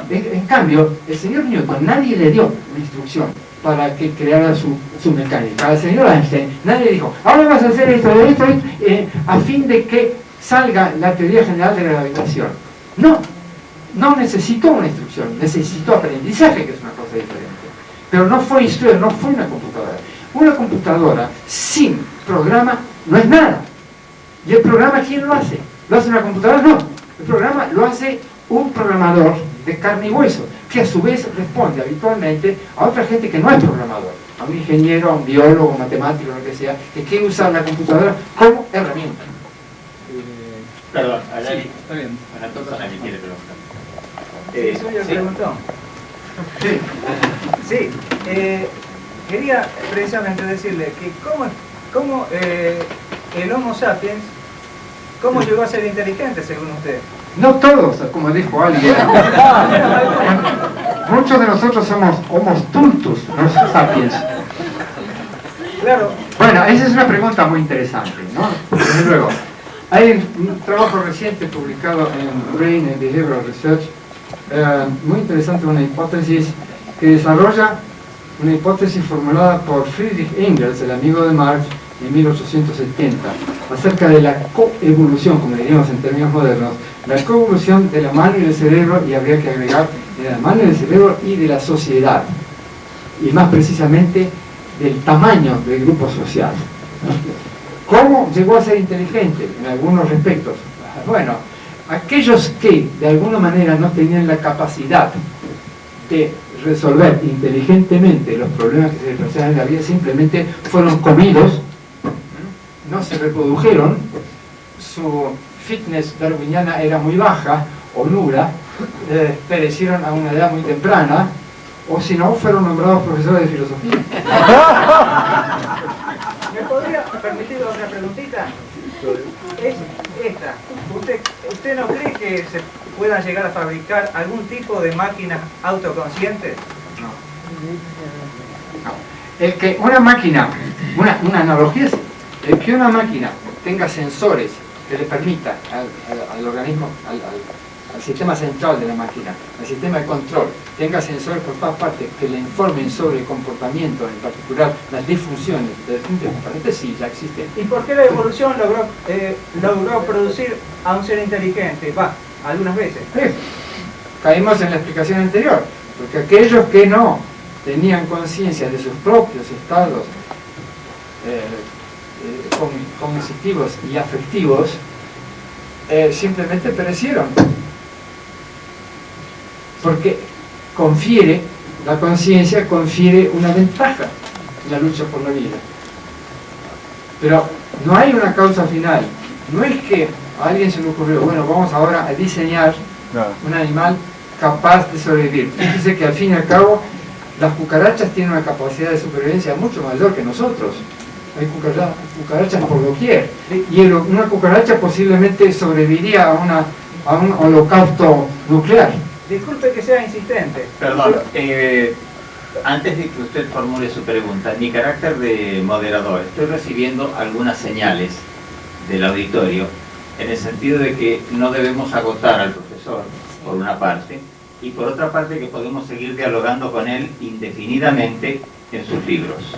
el señor Newton, nadie le dio una instrucción para que creara su mecánica. Al señor Einstein, nadie le dijo, ahora vas a hacer esto, a fin de que salga la teoría general de la gravitación. No necesitó una instrucción, necesitó aprendizaje, que es una cosa diferente. Pero no fue instrucción, no fue una computadora. Una computadora sin programa no es nada. ¿Y el programa quién lo hace? ¿Lo hace una computadora? No. El programa lo hace un programador de carne y hueso, que a su vez responde habitualmente a otra gente que no es programador, a un ingeniero, a un biólogo, un matemático, lo que sea, que quiere usar la computadora como herramienta. Perdón, sí, está bien. Una persona que quiere preguntar. Sí, soy el preguntón. Sí, quería precisamente decirle que cómo el Homo sapiens, ¿cómo llegó a ser inteligente según usted? No todos, como dijo alguien. Muchos de nosotros somos Homo stultus, no sapiens. Claro. Bueno, esa es una pregunta muy interesante, ¿no? Desde luego. Hay un trabajo reciente publicado en Brain and Behavioral Research muy interesante, una hipótesis que desarrolla una hipótesis formulada por Friedrich Engels, el amigo de Marx, en 1870, acerca de la coevolución, como diríamos en términos modernos, la coevolución de la mano y del cerebro, y habría que agregar de la mano y del cerebro y de la sociedad, y más precisamente del tamaño del grupo social. ¿Cómo llegó a ser inteligente en algunos respectos? Bueno, aquellos que de alguna manera no tenían la capacidad de resolver inteligentemente los problemas que se les presentaban en la vida, simplemente fueron comidos, no se reprodujeron, su fitness darwiniana era muy baja o nula, perecieron a una edad muy temprana, o si no, fueron nombrados profesores de filosofía. ¿Me podría permitir otra preguntita? Es esta. ¿Usted no cree que se puedan llegar a fabricar algún tipo de máquinas autoconscientes? No. El que una máquina, una analogía es el que una máquina tenga sensores que le permita al organismo, al sistema central de la máquina, al sistema de control, tenga sensores por todas partes que le informen sobre el comportamiento, en particular las disfunciones de distintos componentes, sí, ya existen. ¿Y por qué la evolución logró producir a un ser inteligente? Va, algunas veces. Caímos en la explicación anterior, porque aquellos que no tenían conciencia de sus propios estados cognitivos y afectivos, simplemente perecieron. Porque la conciencia confiere una ventaja en la lucha por la vida. Pero no hay una causa final. No es que a alguien se le ocurrió, bueno, vamos ahora a diseñar un animal capaz de sobrevivir. Fíjese que al fin y al cabo las cucarachas tienen una capacidad de supervivencia mucho mayor que nosotros. Hay cucarachas por doquier. Y una cucaracha posiblemente sobreviviría a un holocausto nuclear. Disculpe que sea insistente. Perdón, antes de que usted formule su pregunta, en mi carácter de moderador, estoy recibiendo algunas señales del auditorio en el sentido de que no debemos agotar al profesor, por una parte, y por otra parte que podemos seguir dialogando con él indefinidamente en sus libros.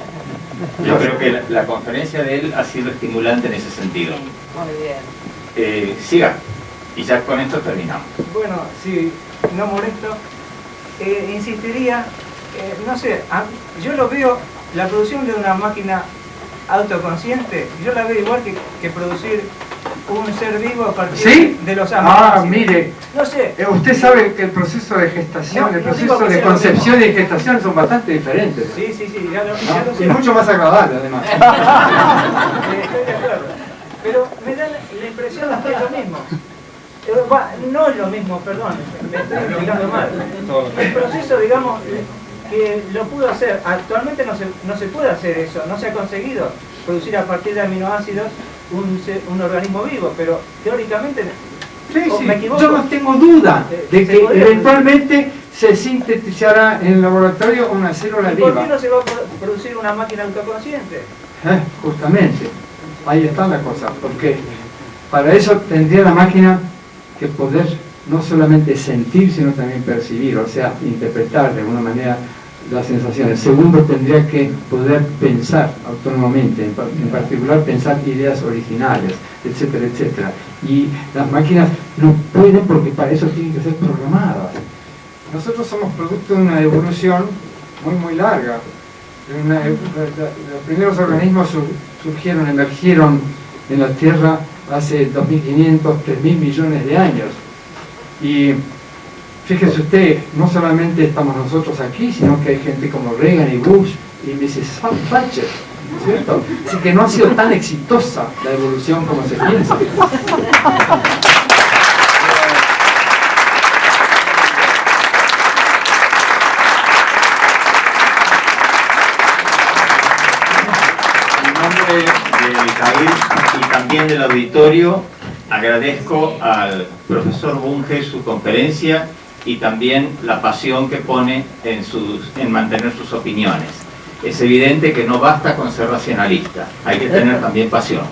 Yo creo que la conferencia de él ha sido estimulante en ese sentido. Muy bien. Siga, y ya con esto terminamos. Bueno, si no molesto, insistiría, no sé, yo lo veo, la producción de una máquina autoconsciente, yo la veo igual que producir un ser vivo a partir de los aminoácidos. Mire, no sé. Usted sabe que el proceso de gestación, el proceso de concepción y gestación son bastante diferentes. Sí, ya lo sé. Y mucho más agradable, además. Estoy de acuerdo. Pero me da la impresión de que es lo mismo. No es lo mismo, perdón, me estoy explicando mal. El proceso, digamos, que lo pudo hacer, actualmente no se puede hacer eso, no se ha conseguido producir a partir de aminoácidos un organismo vivo, pero teóricamente, ¿me equivoco? Yo no tengo duda de que eventualmente se sintetizará en el laboratorio una célula viva. ¿Por qué no se va a producir una máquina autoconsciente? Justamente, ahí está la cosa, porque para eso tendría la máquina que poder no solamente sentir, sino también percibir, o sea, interpretar de alguna manera las sensaciones. Segundo, tendría que poder pensar autónomamente, en particular pensar ideas originales, etcétera, etcétera. Y las máquinas no pueden porque para eso tienen que ser programadas. Nosotros somos producto de una evolución muy larga. Los primeros organismos emergieron en la Tierra hace 2.500, 3.000 millones de años. Y fíjese usted, no solamente estamos nosotros aquí, sino que hay gente como Reagan y Bush y Mrs. Thatcher, ¿cierto? Así que no ha sido tan exitosa la evolución como se piensa. En nombre de Jair y también del auditorio, agradezco al profesor Bunge su conferencia y también la pasión que pone en mantener sus opiniones. Es evidente que no basta con ser racionalista, hay que tener también pasión.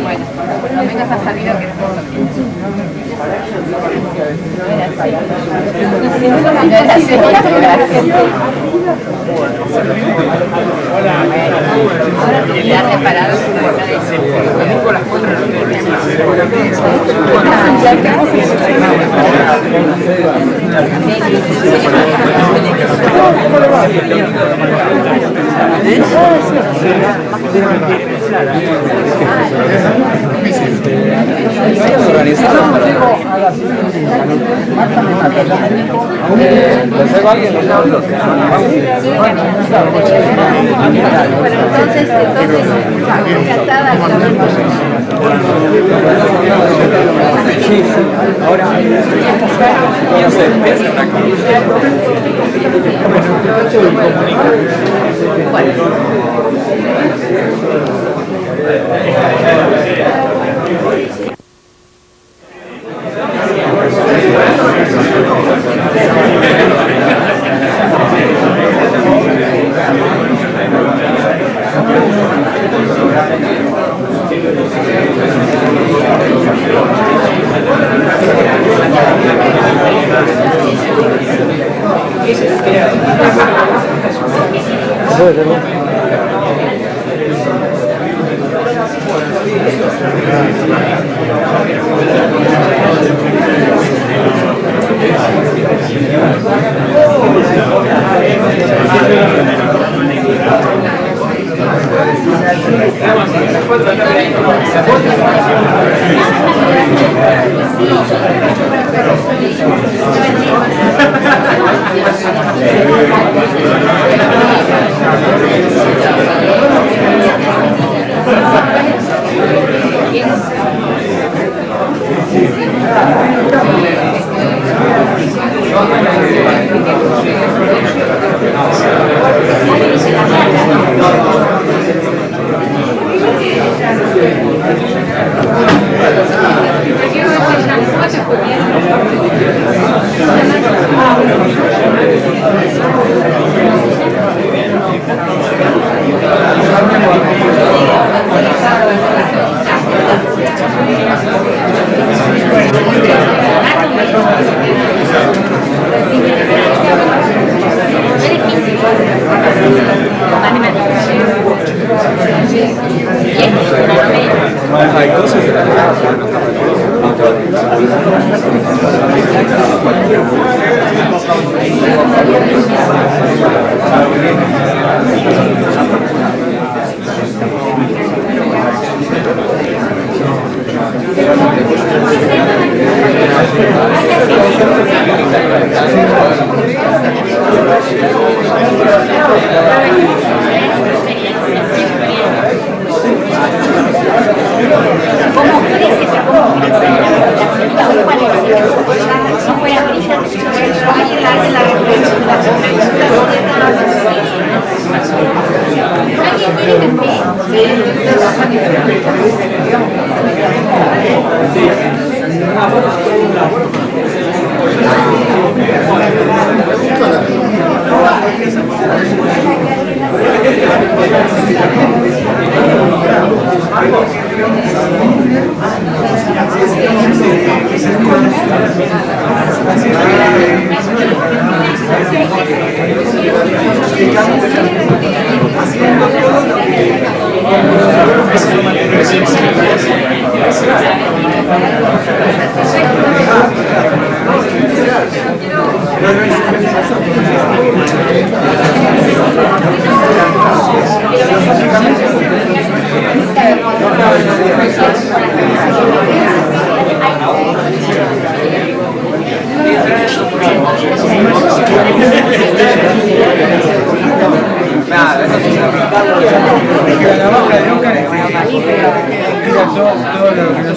Bueno, no vengas a salir a que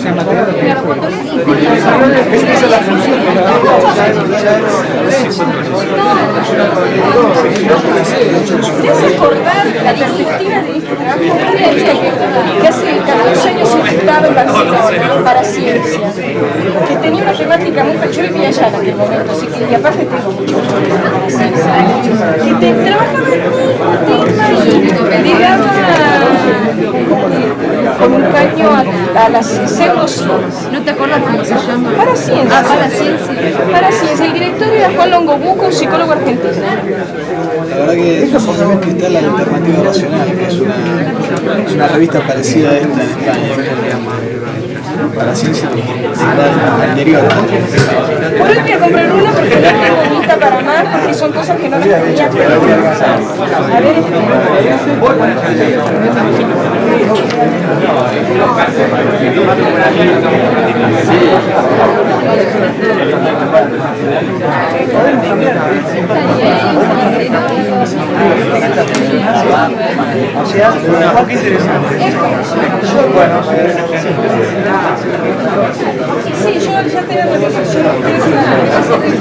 ciencia material. Esa es la función. Te hace acordar la perspectiva de este trabajo que hace 14 años estaba en Barcelona para ciencia, que tenía una temática muy yo vivía allá en aquel momento, así que y aparte tengo mucho para ciencia, que te trabajaba el mismo tema y le daba con un caño a las pseudociencias. ¿No te acuerdas cómo se llama? Para ciencia. Para ciencia. Para ciencia. El director era Juan Longobuco, un psicólogo argentino. La verdad que está en la Alternativa Racional, que es una revista parecida a esta en España, para ciencia anterior. Por hoy voy a comprar una porque tengo bonita para amar, porque son cosas que no las tenía. A ver, O sea, un poco interesante. Bueno, sí, yo ya tenía lo que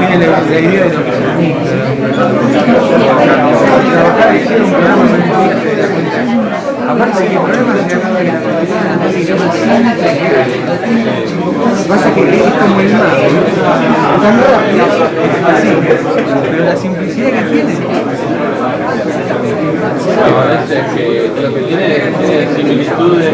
tiene la idea de lo que aparte que el problema es que pasa que es como el mar, tan rápido, pero la simplicidad que tiene. Que lo que tiene similitudes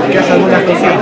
que hace algunas cositas.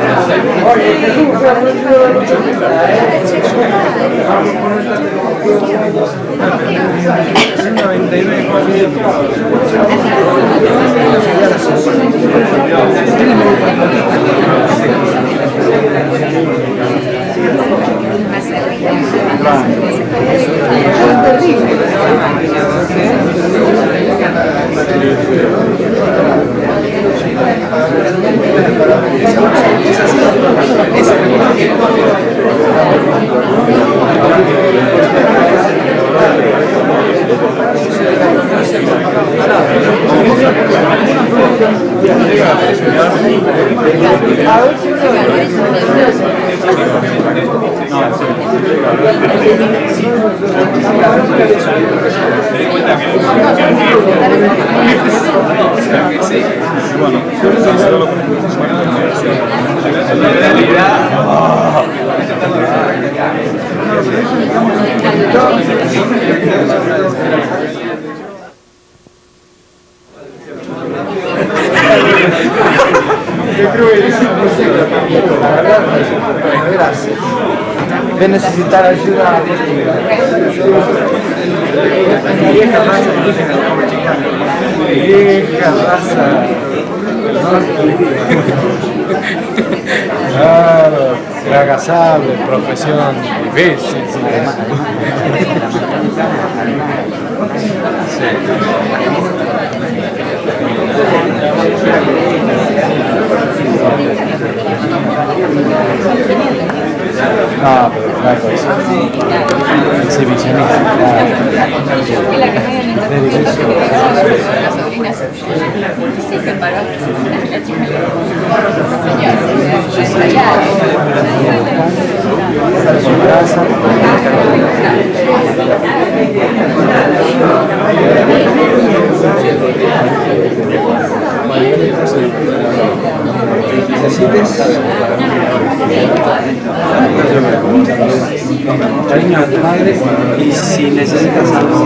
Gracias. De necesitar ayuda. Vieja raza indígena, como chicana. Vieja raza. Claro, fracasable, profesión difícil. No, pero claro, exhibicionista. Y si necesitas algo...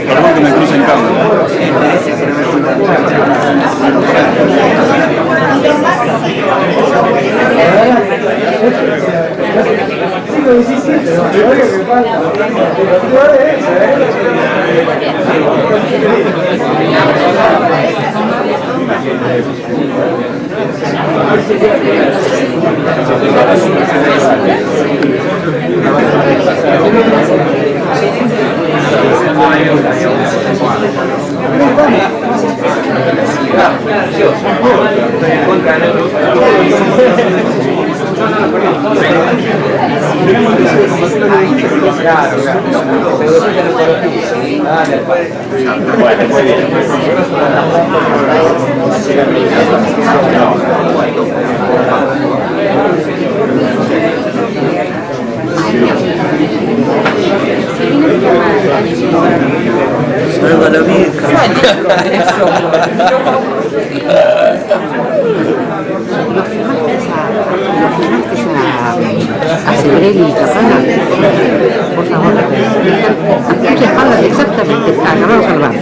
Perdón que me cruce en cámara. Bueno, muy bien. Salva la vieja. a Sebrelli y Capana, por favor, aquí a la espalda exactamente, acá vamos al bar.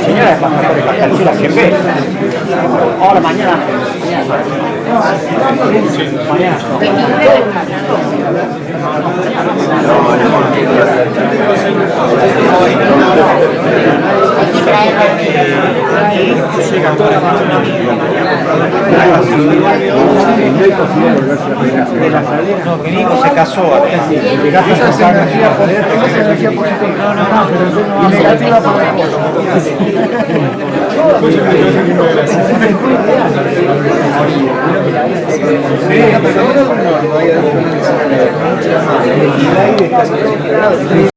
Señora, vamos a poner la jefe. Ahora, mañana. Mañana. No, Nico se casó. Esa es energía positiva. Y negativa para el Sí, pero